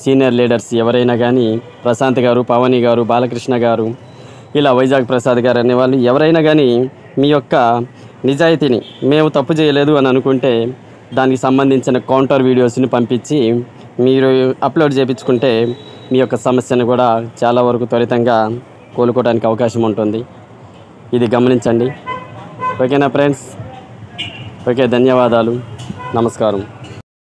S4: సీనియర్ లీడర్స్ ఎవరైనా కానీ ప్రశాంత్ గారు, పవని గారు, బాలకృష్ణ గారు, ఇలా వైజాగ్ ప్రసాద్ గారు అనేవాళ్ళు ఎవరైనా కానీ మీ యొక్క నిజాయితీని మేము తప్పు చేయలేదు అని అనుకుంటే దానికి సంబంధించిన కౌంటర్ వీడియోస్ని పంపించి మీరు అప్లోడ్ చేయించుకుంటే మీ యొక్క సమస్యను కూడా చాలా వరకు త్వరితంగా కోలుకోవడానికి అవకాశం ఉంటుంది. ఇది గమనించండి. ఓకేనా ఫ్రెండ్స్? ఓకే, ధన్యవాదాలు, నమస్కారం.